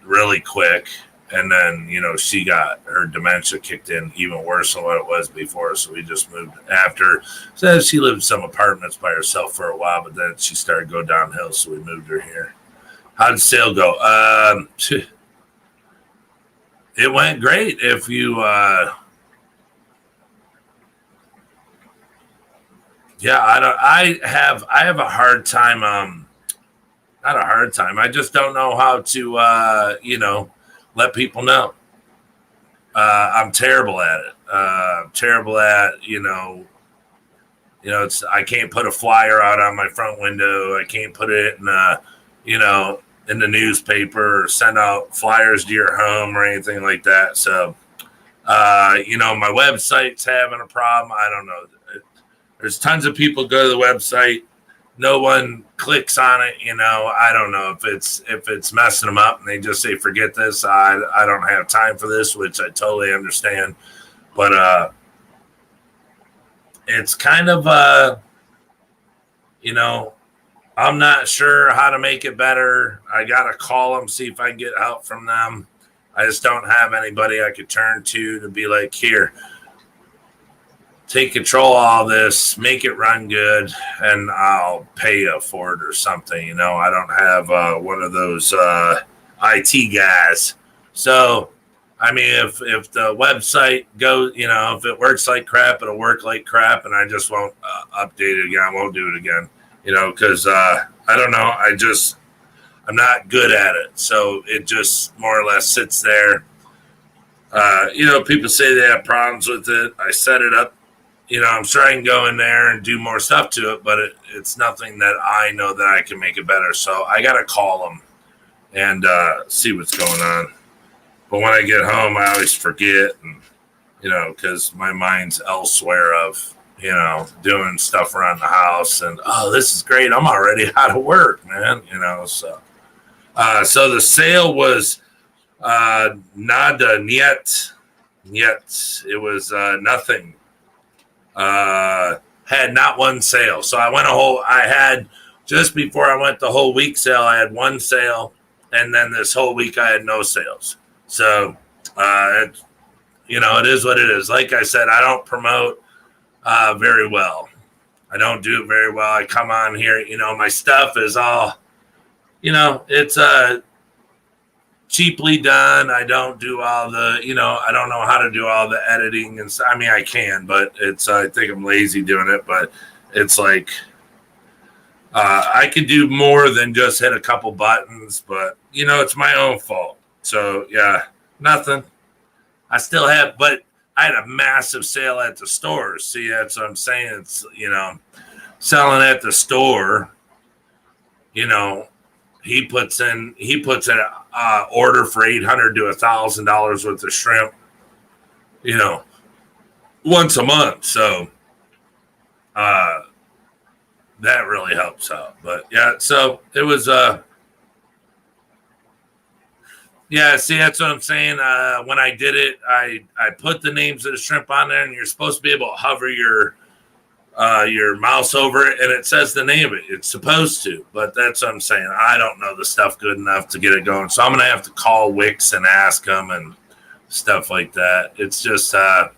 really quick. And then, she got her dementia kicked in even worse than what it was before. So we just moved after. So she lived in some apartments by herself for a while, but then she started to go downhill. So we moved her here. How did sale go? It went great. If you, I have a hard time. Not a hard time. I just don't know how to, let people know. I'm terrible at it. It's I can't put a flyer out on my front window. I can't put it in, in the newspaper or send out flyers to your home or anything like that. So, my website's having a problem. I don't know. There's tons of people go to the website. No one clicks on it. I don't know if it's messing them up and they just say, forget this. I don't have time for this, which I totally understand. But it's kind of, I'm not sure how to make it better. I got to call them, see if I can get help from them. I just don't have anybody I could turn to be like, here, take control of all this, make it run good, and I'll pay you for it or something. I don't have one of those IT guys. So, I mean, if the website goes, if it works like crap, it'll work like crap, and I just won't update it again. I won't do it again, because I don't know. I'm not good at it. So it just more or less sits there. People say they have problems with it. I set it up. I'm sure I can go in there and do more stuff to it, but it's nothing that I know that I can make it better. So I got to call them and see what's going on. But when I get home, I always forget, and, because my mind's elsewhere of, doing stuff around the house and, oh, this is great. I'm already out of work, man, so. So the sale was nada, niet. It was nothing. Had not one sale. So I had just before I went the whole week sale, I had one sale, and then this whole week I had no sales. So, it is what it is. Like I said, I don't promote very well. I don't do it very well. I come on here, my stuff is all, it's cheaply done. I don't do all the, I don't know how to do all the editing and I mean, I can, but I think I'm lazy doing it, but it's like, I could do more than just hit a couple buttons, but it's my own fault. So yeah, nothing. I still have, but I had a massive sale at the stores. See, that's what I'm saying. It's, selling at the store, he puts in an order for $800 to $1,000 worth of shrimp, once a month. So, that really helps out. But yeah, so it was, yeah, see, that's what I'm saying. When I did it, I put the names of the shrimp on there, and you're supposed to be able to hover your mouse over it, and it says the name of it. It's supposed to, but that's what I'm saying. I don't know the stuff good enough to get it going, so I'm going to have to call Wix and ask them and stuff like that. It's just, I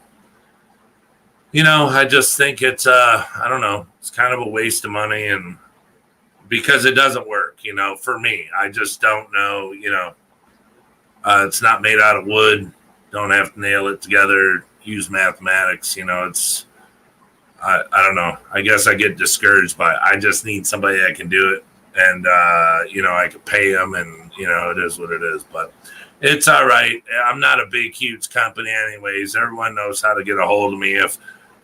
just think it's, I don't know, it's kind of a waste of money, and because it doesn't work, for me. I just don't know, it's not made out of wood. Don't have to nail it together. Use mathematics. It's, I don't know. I guess I get discouraged by it. I just need somebody that can do it. And, I could pay them and, it is what it is. But it's all right. I'm not a big, huge company anyways. Everyone knows how to get a hold of me.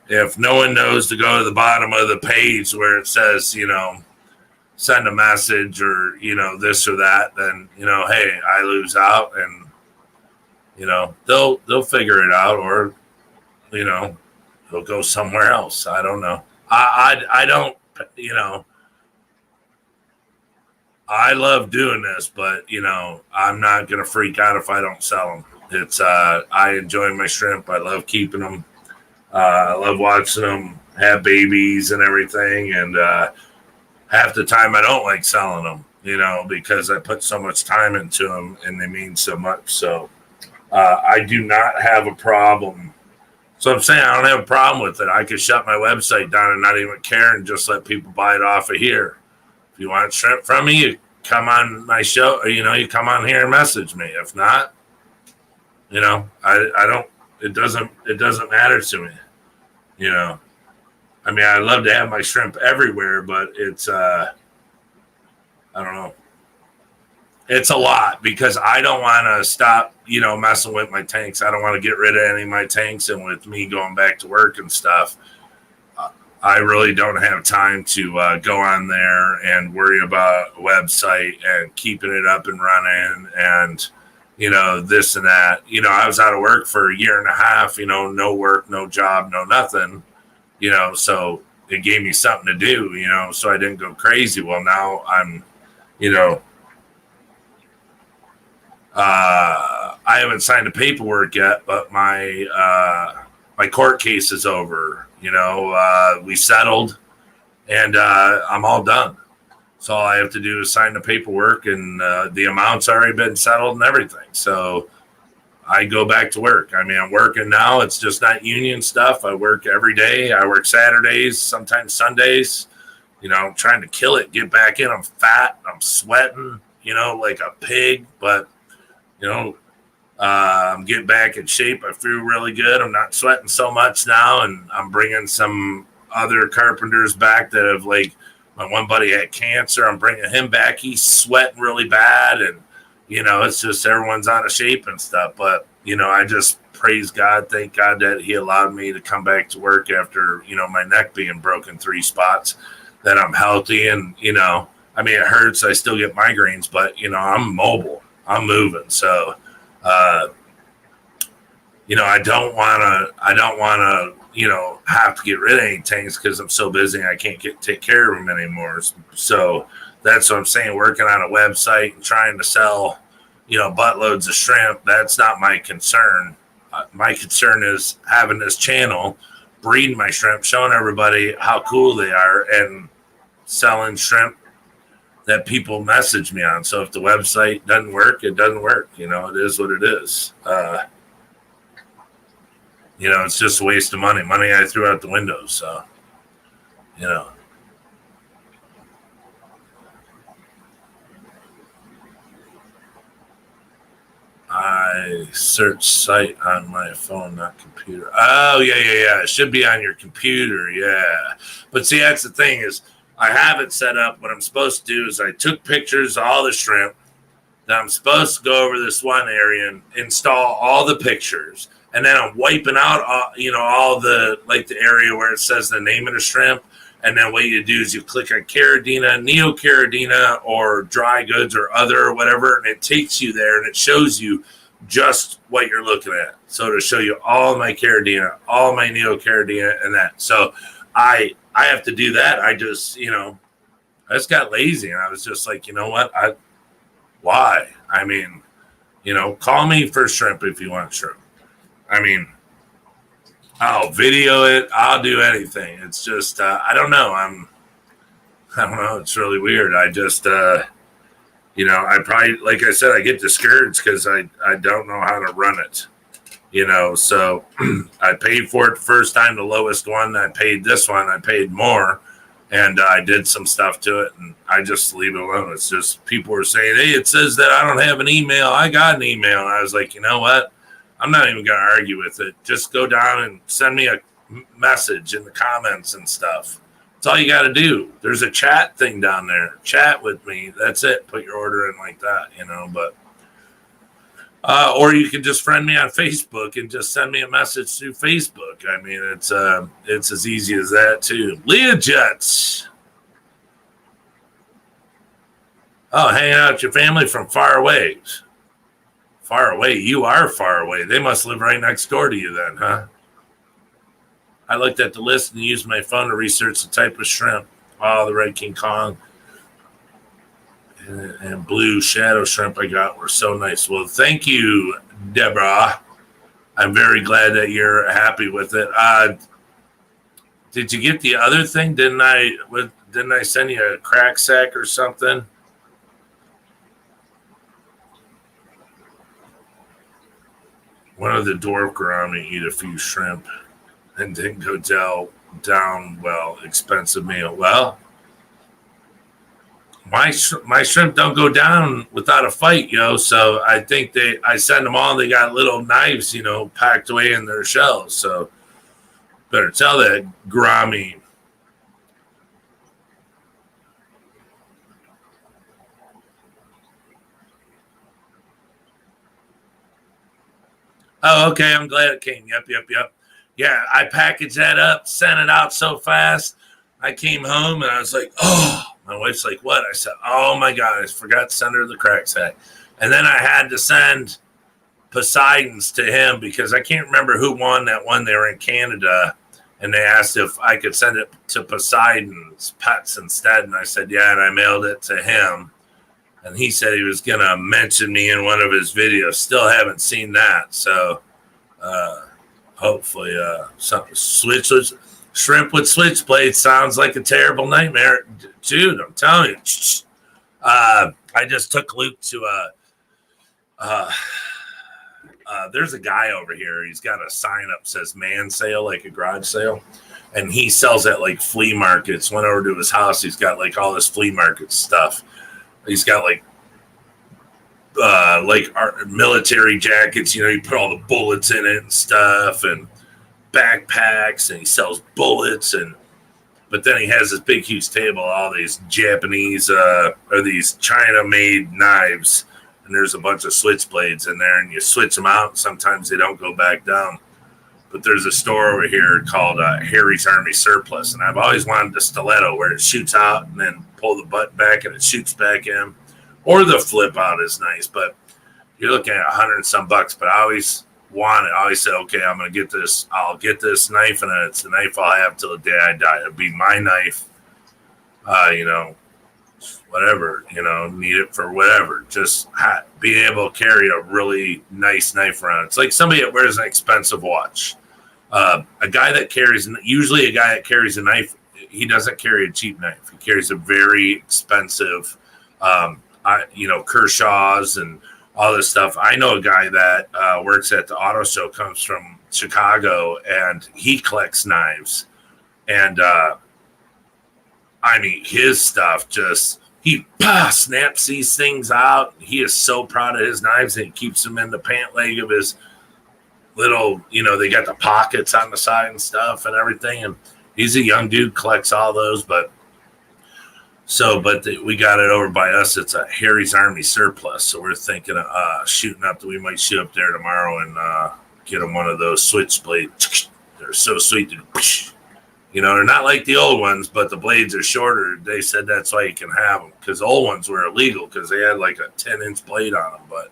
If no one knows to go to the bottom of the page where it says, send a message or, this or that, then, hey, I lose out and, they'll figure it out or, they'll go somewhere else. I don't know. I don't, I love doing this, but, I'm not going to freak out if I don't sell them. It's, I enjoy my shrimp. I love keeping them. I love watching them have babies and everything. And, half the time I don't like selling them, because I put so much time into them and they mean so much. So I do not have a problem. So I'm saying I don't have a problem with it. I could shut my website down and not even care and just let people buy it off of here. If you want shrimp from me, you come on my show, or, you come on here and message me. If not, I don't, it doesn't matter to me, I mean, I love to have my shrimp everywhere, but it's, I don't know. It's a lot because I don't want to stop, messing with my tanks. I don't want to get rid of any of my tanks. And with me going back to work and stuff, I really don't have time to go on there and worry about a website and keeping it up and running and, this and that. I was out of work for a year and a half, no work, no job, no nothing, so it gave me something to do, so I didn't go crazy. Well, now I'm, you know, I haven't signed the paperwork yet, but my court case is over. We settled, and I'm all done. So all I have to do is sign the paperwork, and the amount's already been settled and everything. So I go back to work. I mean, I'm working now. It's just not union stuff. I work every day. I work Saturdays, sometimes Sundays. Trying to kill it, get back in. I'm fat. I'm sweating, like a pig, but I'm getting back in shape. I feel really good. I'm not sweating so much now, and I'm bringing some other carpenters back that have, like, my one buddy had cancer. I'm bringing him back. He's sweating really bad, and it's just everyone's out of shape and stuff. But I just praise God, thank God that He allowed me to come back to work after my neck being broken 3 spots. That I'm healthy, and I mean, it hurts. I still get migraines, but I'm mobile. I'm moving. So, I don't want to, have to get rid of any tanks because I'm so busy. I can't take care of them anymore. So that's what I'm saying. Working on a website and trying to sell, buttloads of shrimp. That's not my concern. My concern is having this channel, breeding my shrimp, showing everybody how cool they are, and selling shrimp that people message me on. So if the website doesn't work, it doesn't work. It is what it is. It's just a waste of money. Money I threw out the window. So, I search site on my phone, not computer. Oh, yeah. It should be on your computer. Yeah. But see, that's the thing is I have it set up. What I'm supposed to do is I took pictures of all the shrimp. Then I'm supposed to go over this one area and install all the pictures. And then I'm wiping out, all the, like the area where it says the name of the shrimp. And then what you do is you click on Caridina, Neocaridina, or dry goods or other or whatever. And it takes you there and it shows you just what you're looking at. So to show you all my Caridina, all my Neocaridina and that. So I have to do that. I just, I just got lazy and I was just like, you know what? Why? I mean, call me for shrimp if you want shrimp. I mean, I'll video it. I'll do anything. It's just, I don't know. I don't know. It's really weird. I just, I probably, like I said, I get discouraged because I don't know how to run it, so I paid for it the first time, the lowest one. I paid this one. I paid more, and I did some stuff to it, and I just leave it alone. It's just people were saying, hey, it says that I don't have an email. I got an email. And I was like, you know what? I'm not even going to argue with it. Just go down and send me a message in the comments and stuff. That's all you got to do. There's a chat thing down there. Chat with me. That's it. Put your order in like that, but, or you can just friend me on Facebook and just send me a message through Facebook. I mean, it's as easy as that too. Leah Jets. Oh, hanging out with your family from far away. Far away? You are far away. They must live right next door to you then, huh? I looked at the list and used my phone to research the type of shrimp. Oh, the Red King Kong and blue shadow shrimp I got were so nice. Well, thank you, Deborah. I'm very glad that you're happy with it. Did you get the other thing? Didn't I send you a crack sack or something? One of the dwarf gourami eat a few shrimp and didn't go down well. Expensive meal. Well, my shrimp don't go down without a fight, So I think I send them all. They got little knives, packed away in their shells. So better tell that gourami. Oh, okay. I'm glad it came. Yep. Yeah, I packaged that up, sent it out so fast. I came home and I was like, oh, my wife's like, what? I said, oh my God, I forgot to send her the crack sack. And then I had to send Poseidon's to him because I can't remember who won that one. They were in Canada and they asked if I could send it to Poseidon's Pets instead. And I said, yeah, and I mailed it to him. And he said he was going to mention me in one of his videos. Still haven't seen that. So hopefully something. Shrimp with switchblade sounds like a terrible nightmare. Dude, I'm telling you. I just took Luke to there's a guy over here. He's got a sign up says man sale, like a garage sale. And he sells at like flea markets. Went over to his house. He's got like all this flea market stuff. He's got like military jackets. You know, you put all the bullets in it and stuff, and backpacks, and he sells bullets. But then he has this big, huge table, all these Japanese or these China-made knives, and there's a bunch of switchblades in there, and you switch them out. Sometimes they don't go back down. But there's a store over here called Harry's Army Surplus, and I've always wanted the stiletto where it shoots out and then pull the butt back and it shoots back in. Or the flip out is nice, but you're looking at $100 and some bucks. But I always wanted, I always said, okay, I'm going to get this. I'll get this knife, and it's the knife I'll have till the day I die. It'll be my knife, whatever, need it for whatever. Just being able to carry a really nice knife around. It's like somebody that wears an expensive watch. A guy that carries a knife, he doesn't carry a cheap knife. He carries a very expensive, Kershaw's and all this stuff. I know a guy that works at the auto show, comes from Chicago, and he collects knives. And his stuff just, he snaps these things out. He is so proud of his knives, and he keeps them in the pant leg of his little, they got the pockets on the side and stuff and everything. And he's a young dude, collects all those. But we got it over by us. It's a Harry's Army Surplus. So we're thinking of shooting up. We might shoot up there tomorrow and get him one of those switchblade. They're so sweet. They're not like the old ones, but the blades are shorter. They said that's why you can have them, because the old ones were illegal because they had like a 10-inch blade on them. But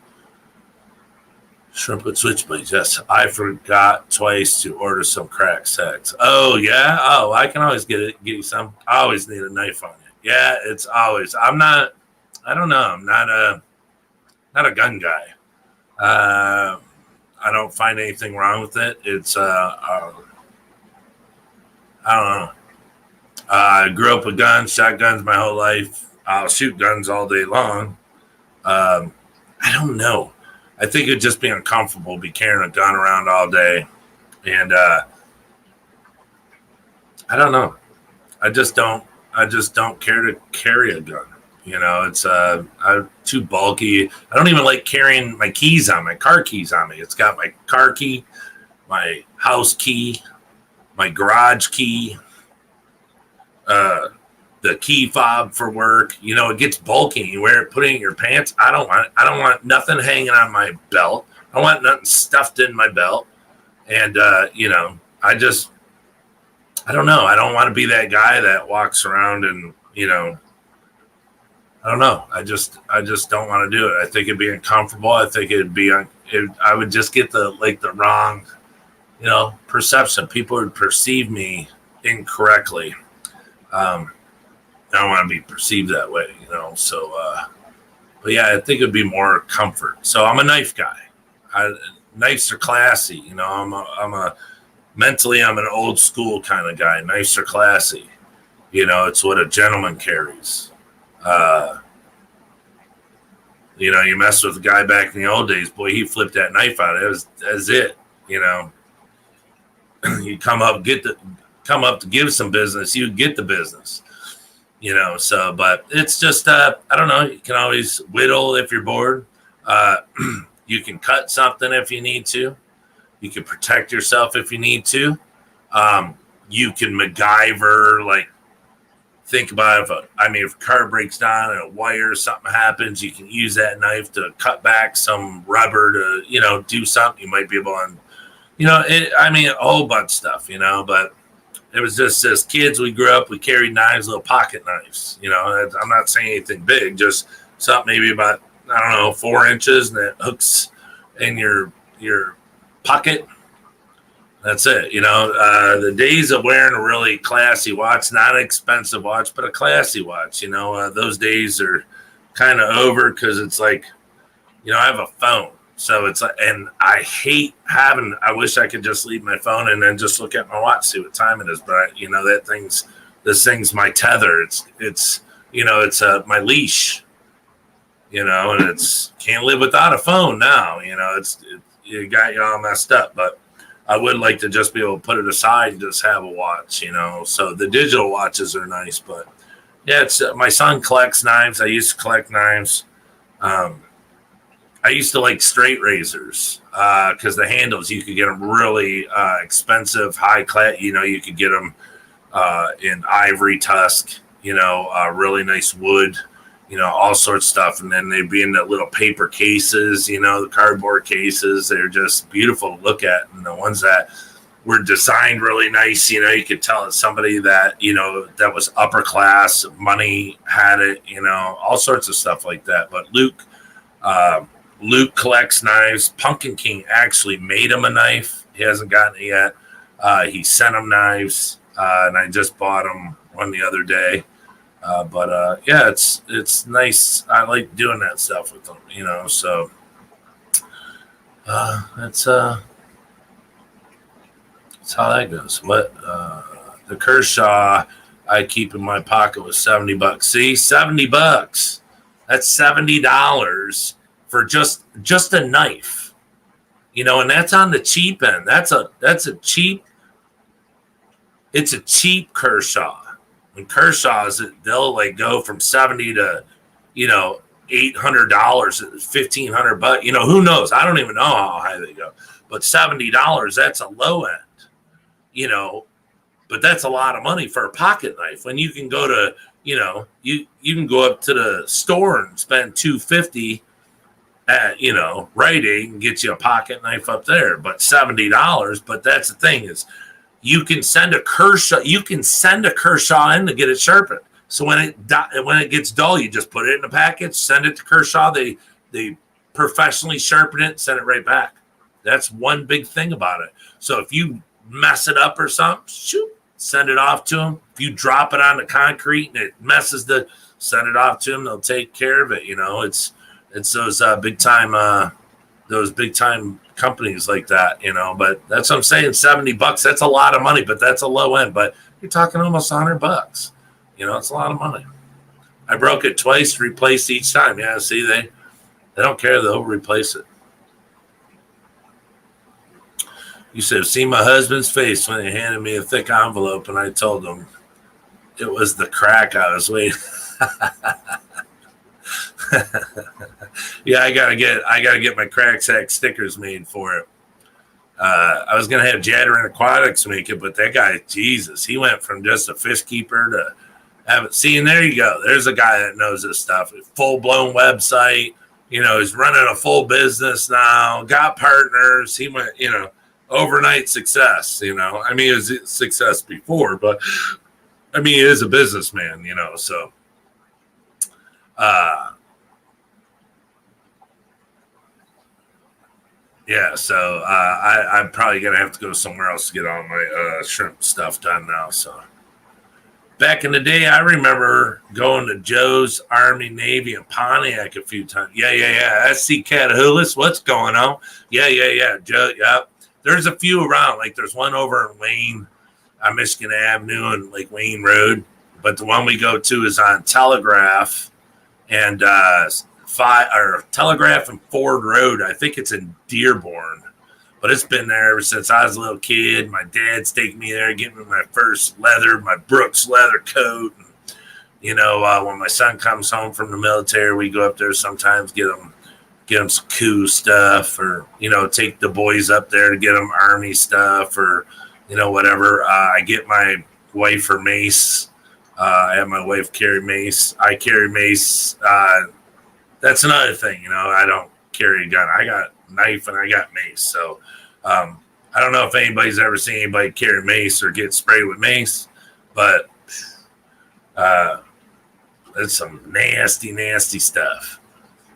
shrimp with switchblades, yes. I forgot twice to order some crack sacks. Oh, yeah? Oh, I can always get you some. I always need a knife on it. Yeah, it's always. I'm not a gun guy. I don't find anything wrong with it. It's, I don't know. I grew up with guns, shot guns my whole life. I'll shoot guns all day long. I don't know. I think it'd just be uncomfortable be carrying a gun around all day. And I don't know. I just don't care to carry a gun. It's I'm too bulky. I don't even like carrying my car keys on me. It's got my car key, my house key, my garage key, the key fob for work. It gets bulky. You wear it, put it in your pants. I don't want nothing hanging on my belt. I want nothing stuffed in my belt. And I don't know. I don't want to be that guy that walks around and, I don't know. I just don't want to do it. I think it'd be uncomfortable. I think I would just get the wrong, perception. People would perceive me incorrectly. I don't want to be perceived that way, so, but yeah, I think it'd be more comfort. So I'm a knife guy. Knives are classy. Mentally, I'm an old school kind of guy. Knives are classy. It's what a gentleman carries. You mess with the guy back in the old days, boy, he flipped that knife out. That's it. You come up to give some business, you get the business. So, but it's just, I don't know. You can always whittle if you're bored. You can cut something if you need to. You can protect yourself if you need to. You can MacGyver, think about if a car breaks down and a wire or something happens, you can use that knife to cut back some rubber to, do something. You might be able to I mean, a whole bunch of stuff, but it was just as kids, we grew up, we carried knives, little pocket knives. I'm not saying anything big, just something maybe about, I don't know, 4 inches, and it hooks in your pocket. That's it. The days of wearing a really classy watch, not an expensive watch, but a classy watch, those days are kind of over, because it's like, I have a phone. So it's like, and I hate I wish I could just leave my phone and then just look at my watch, see what time it is. But this thing's my tether. It's my leash, and it's can't live without a phone now. You got you all messed up, but I would like to just be able to put it aside and just have a watch, So the digital watches are nice, but yeah, it's my son collects knives. I used to collect knives. I used to like straight razors because the handles, you could get them really expensive, high class. You could get them in ivory tusk, really nice wood, all sorts of stuff. And then they'd be in the little paper cases, the cardboard cases. They're just beautiful to look at. And the ones that were designed really nice, you could tell it's somebody that, that was upper class, money had it, all sorts of stuff like that. But Luke collects knives. Pumpkin King actually made him a knife. He hasn't gotten it yet. He sent him knives, and I just bought him one the other day. But yeah, it's nice. I like doing that stuff with them, So that's how that goes. What the Kershaw I keep in my pocket was $70. See, $70. That's $70 for just a knife, and that's on the cheap end. It's a cheap Kershaw. And Kershaw's, they'll like go from 70 to, $800, $1,500. Who knows? I don't even know how high they go, but $70, that's a low end, but that's a lot of money for a pocket knife when you can go to, you can go up to the store and spend $250 at Rite Aid and get you a pocket knife up there, but $70. But that's the thing is, you can send a Kershaw in to get it sharpened. So when it gets dull, you just put it in a package, send it to Kershaw. They professionally sharpen it, send it right back. That's one big thing about it. So if you mess it up or something, shoot, send it off to them. If you drop it on the concrete and it messes send it off to them. They'll take care of it. It's those big time companies like that, but that's what I'm saying. $70, that's a lot of money, but that's a low end. But you're talking almost $100. It's a lot of money. I broke it twice, replaced each time. Yeah, see, they don't care. They'll replace it. You should have seen my husband's face when he handed me a thick envelope, and I told him it was the crack I was waiting. Yeah, I gotta get my Crack Sack stickers made for it. I was gonna have Jadron Aquatics make it, but that guy, Jesus, he went from just a fish keeper to haven't seen. There you go. There's a guy that knows this stuff. Full blown website. He's running a full business now. Got partners. He went. Overnight success. I mean, it was success before, but I mean, he is a businessman. So. Yeah, so I'm probably going to have to go somewhere else to get all my shrimp stuff done now. So back in the day, I remember going to Joe's Army, Navy, and Pontiac a few times. Yeah. SC Catahoula, what's going on? Yeah. Joe, yeah. There's a few around. Like there's one over in Wayne on Michigan Avenue and like Wayne Road. But the one we go to is on Telegraph and Telegraph and Ford Road. I think it's in Dearborn, but it's been there ever since I was a little kid. My dad's taking me there, getting me my first my Brooks leather coat. And, when my son comes home from the military, we go up there sometimes, get him some cool stuff, or take the boys up there to get them Army stuff, or whatever. I get my wife her mace. I have my wife carry mace. I carry mace. That's another thing, I don't carry a gun. I got a knife and I got mace. So I I don't know if anybody's ever seen anybody carry mace or get sprayed with mace, but it's some nasty, nasty stuff.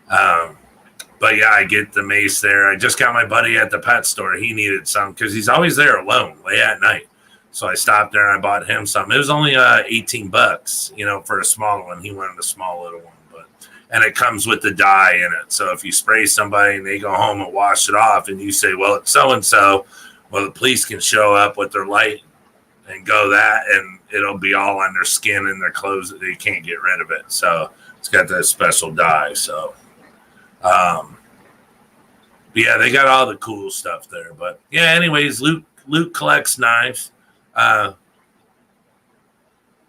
But yeah, I get the mace there. I just got my buddy at the pet store. He needed some because he's always there alone late at night. So I stopped there and I bought him some. It was only $18, for a small one. He wanted a small little one, and it comes with the dye in it. So if you spray somebody and they go home and wash it off, and you say, "Well, it's so and so," well, the police can show up with their light and go that, and it'll be all on their skin and their clothes that they can't get rid of it. So it's got that special dye. So, yeah, they got all the cool stuff there. But yeah, anyways, Luke collects knives.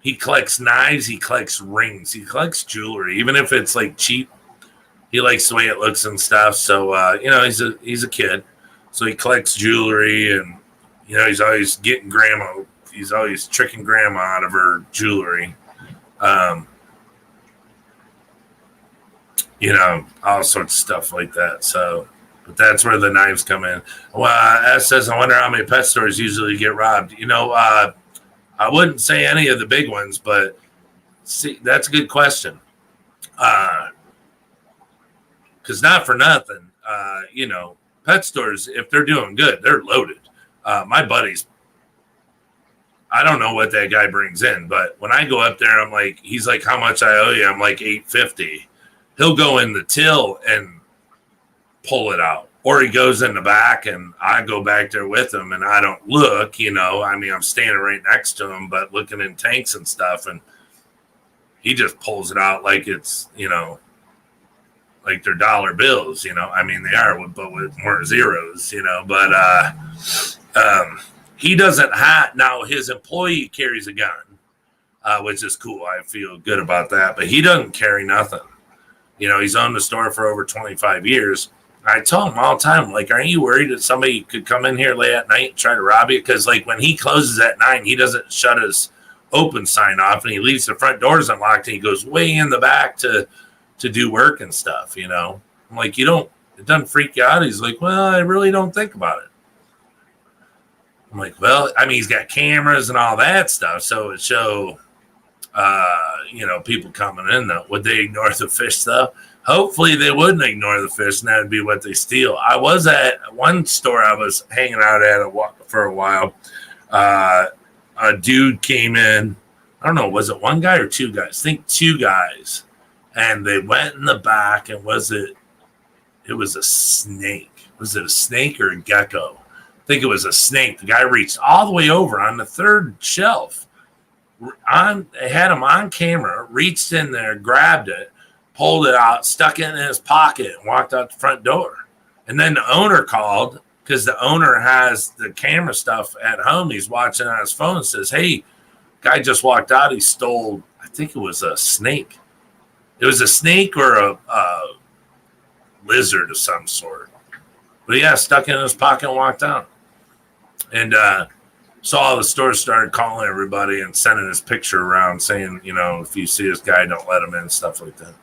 He collects knives. He collects rings. He collects jewelry, even if it's like cheap. He likes the way it looks and stuff. So he's a kid, so he collects jewelry, and he's always getting grandma. He's always tricking grandma out of her jewelry. All sorts of stuff like that. So, but that's where the knives come in. Well, S says, I wonder how many pet stores usually get robbed. I wouldn't say any of the big ones, but see, that's a good question. Because not for nothing, pet stores, if they're doing good, they're loaded. My buddies, I don't know what that guy brings in, but when I go up there, I'm like, he's like, how much I owe you? I'm like, $850. He'll go in the till and pull it out. Or he goes in the back and I go back there with him and I don't look, I'm standing right next to him, but looking in tanks and stuff. And he just pulls it out like it's, like they're dollar bills, they are, but with more zeros, but he doesn't have, now his employee carries a gun, which is cool. I feel good about that, but he doesn't carry nothing. He's owned the store for over 25 years. I tell him all the time, like, aren't you worried that somebody could come in here late at night and try to rob you? Because, like, when he closes at 9, he doesn't shut his open sign off, and he leaves the front doors unlocked, and he goes way in the back to do work and stuff, I'm like, it doesn't freak you out? He's like, well, I really don't think about it. I'm like, well, he's got cameras and all that stuff, so it show, people coming in, though. Would they ignore the fish stuff? Hopefully they wouldn't ignore the fish, and that would be what they steal. I was at one store I was hanging out at for a while. A dude came in. I don't know, was it one guy or two guys? I think two guys. And they went in the back, and it was a snake. Was it a snake or a gecko? I think it was a snake. The guy reached all the way over on the third shelf. They had him on camera, reached in there, grabbed it, pulled it out, stuck it in his pocket, and walked out the front door. And then the owner called because the owner has the camera stuff at home. He's watching on his phone and says, hey, guy just walked out. He stole, I think it was a snake. It was a snake or a lizard of some sort. But yeah, stuck it in his pocket and walked out. And so all the stores started calling everybody and sending his picture around saying, if you see this guy, don't let him in, stuff like that.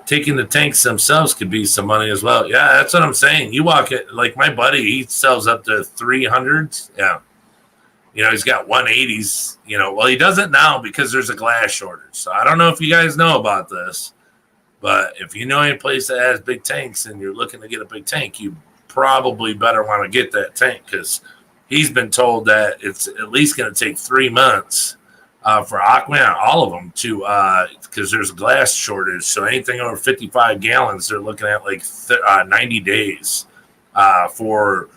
Taking the tanks themselves could be some money as well. Yeah, that's what I'm saying. You walk it, like my buddy, he sells up to 300s. Yeah. He's got 180s, well, he doesn't now because there's a glass shortage. So I don't know if you guys know about this, but if you know any place that has big tanks and you're looking to get a big tank, you probably better want to get that tank because he's been told that it's at least going to take 3 months for Aquaman, all of them, to because there's a glass shortage. So anything over 55 gallons, they're looking at like 90 days for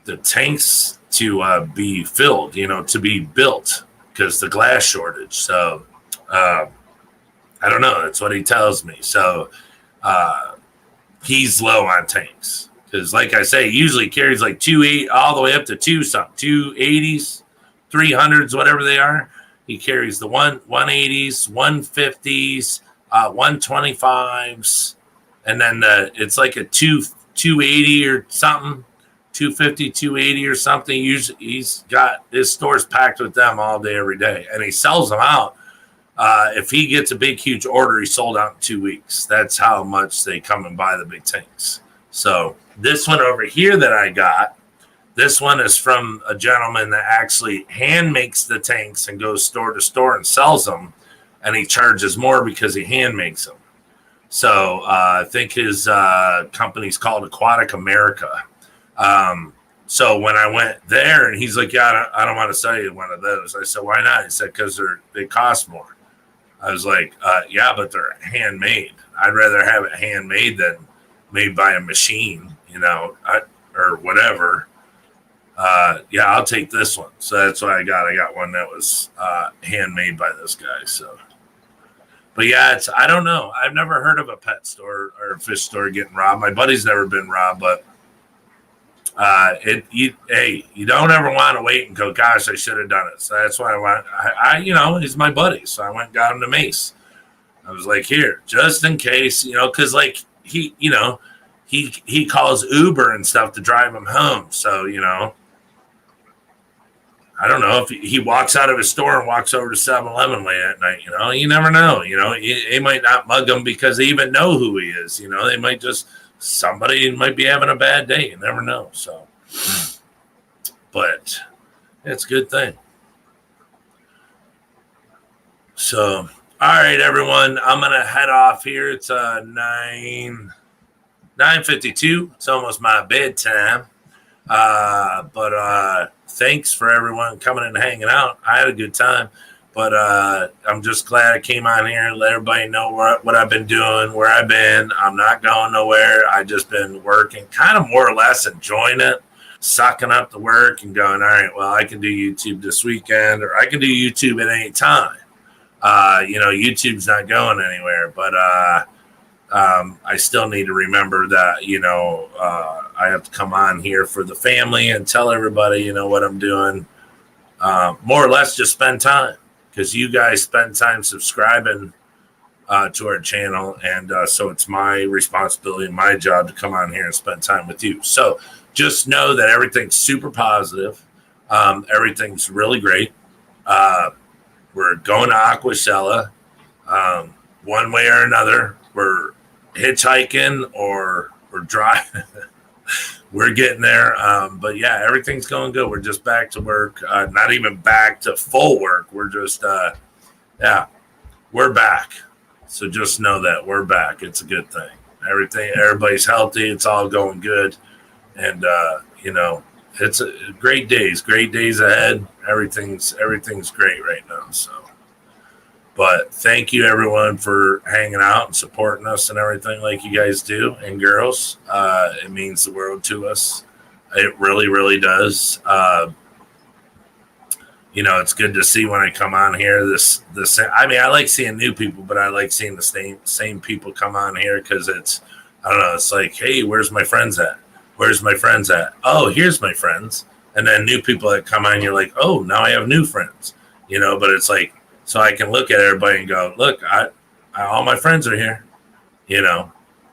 the tanks to be filled, to be built because the glass shortage. So I don't know. That's what he tells me. So he's low on tanks because, like I say, he usually carries like 280 all the way up to 280s, 300s, whatever they are. He carries the 180s, 150s, 125s, and then it's like a 280 or something, 250, 280 or something. Usually he's got his stores packed with them all day, every day, and he sells them out. If he gets a big, huge order, he sold out in 2 weeks. That's how much they come and buy the big tanks. So this one over here that I got This one is from a gentleman that actually hand makes the tanks and goes store to store and sells them, and he charges more because he hand makes them. So I think his company's called Aquatic America. So when I went there, and he's like, "Yeah, I don't want to sell you one of those." I said, "Why not?" He said, "Because they cost more." I was like, "Yeah, but they're handmade. I'd rather have it handmade than made by a machine, or whatever." Yeah, I'll take this one. So that's what I got. I got one that was handmade by this guy. So, but yeah, I don't know. I've never heard of a pet store or a fish store getting robbed. My buddy's never been robbed, but you don't ever want to wait and go, "Gosh, I should have done it." So that's why he's my buddy. So I went and got him the mace. I was like, "Here, just in case, because like he calls Uber and stuff to drive him home. So, I don't know if he walks out of his store and walks over to 7-Eleven late at night, you never know, he might not mug him because they even know who he is. They might somebody might be having a bad day. You never know. So, but it's a good thing. So, all right, everyone, I'm going to head off here. It's 9:52. It's almost my bedtime. But thanks for everyone coming and hanging out. I had a good time, but I'm just glad I came on here and let everybody know what I've been doing, where I've been. I'm not going nowhere. I just been working, kind of more or less enjoying it, sucking up the work and going, all right, well, I can do YouTube this weekend, or I can do YouTube at any time. YouTube's not going anywhere, but I still need to remember that, I have to come on here for the family and tell everybody, what I'm doing. More or less just spend time, because you guys spend time subscribing to our channel. And so it's my responsibility, my job to come on here and spend time with you. So just know that everything's super positive. Everything's really great. We're going to Aquashella one way or another. We're hitchhiking or we're driving. We're getting there. But yeah, everything's going good. We're just back to work. Not even back to full work. We're just, we're back. So just know that we're back. It's a good thing. Everybody's healthy. It's all going good. And, it's great days ahead. Everything's great right now. So, but thank you everyone for hanging out and supporting us and everything like you guys do, and girls. It means the world to us. It really, really does. It's good to see when I come on here. I like seeing new people, but I like seeing the same people come on here because it's like, hey, where's my friends at? Where's my friends at? Oh, here's my friends. And then new people that come on, you're like, oh, now I have new friends, but it's like, so I can look at everybody and go, look, all my friends are here,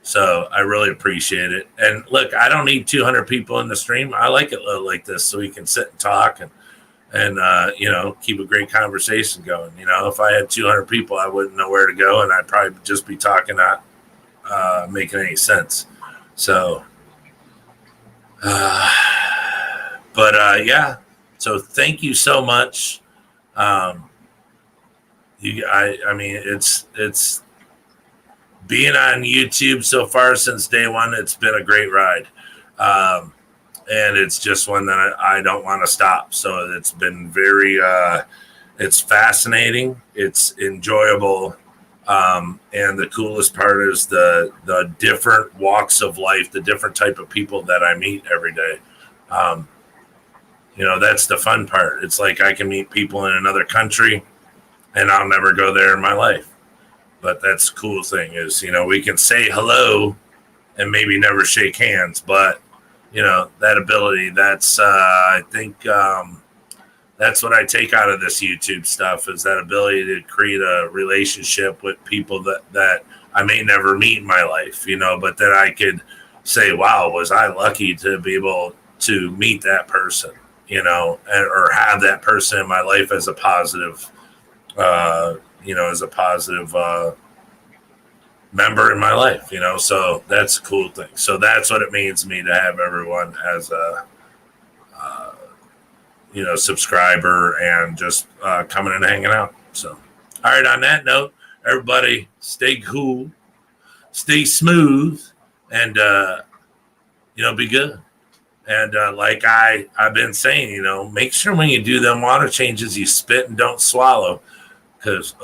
so I really appreciate it. And look, I don't need 200 people in the stream. I like it like this so we can sit and talk and keep a great conversation going. If I had 200 people, I wouldn't know where to go, and I'd probably just be talking, not making any sense. So, yeah. So thank you so much. It's being on YouTube so far since day one. It's been a great ride. And it's just one that I don't want to stop. So it's been very, it's fascinating. It's enjoyable. And the coolest part is the different walks of life, the different type of people that I meet every day. That's the fun part. It's like I can meet people in another country and I'll never go there in my life. But that's the cool thing is, we can say hello and maybe never shake hands, but that ability, that's, I think, that's what I take out of this YouTube stuff is that ability to create a relationship with people that I may never meet in my life, but that I could say, wow, was I lucky to be able to meet that person, or have that person in my life as a positive, member in my life, so that's a cool thing. So that's what it means to me to have everyone as a subscriber and just coming and hanging out. So, all right. On that note, everybody, stay cool, stay smooth, and be good. And like I've been saying, make sure when you do them water changes, you spit and don't swallow, because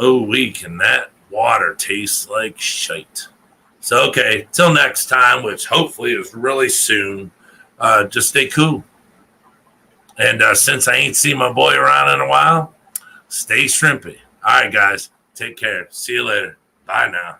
can that water taste like shite. So okay, till next time, which hopefully is really soon. Just stay cool. And since I ain't seen my boy around in a while, stay shrimpy. All right, guys, take care. See you later. Bye now.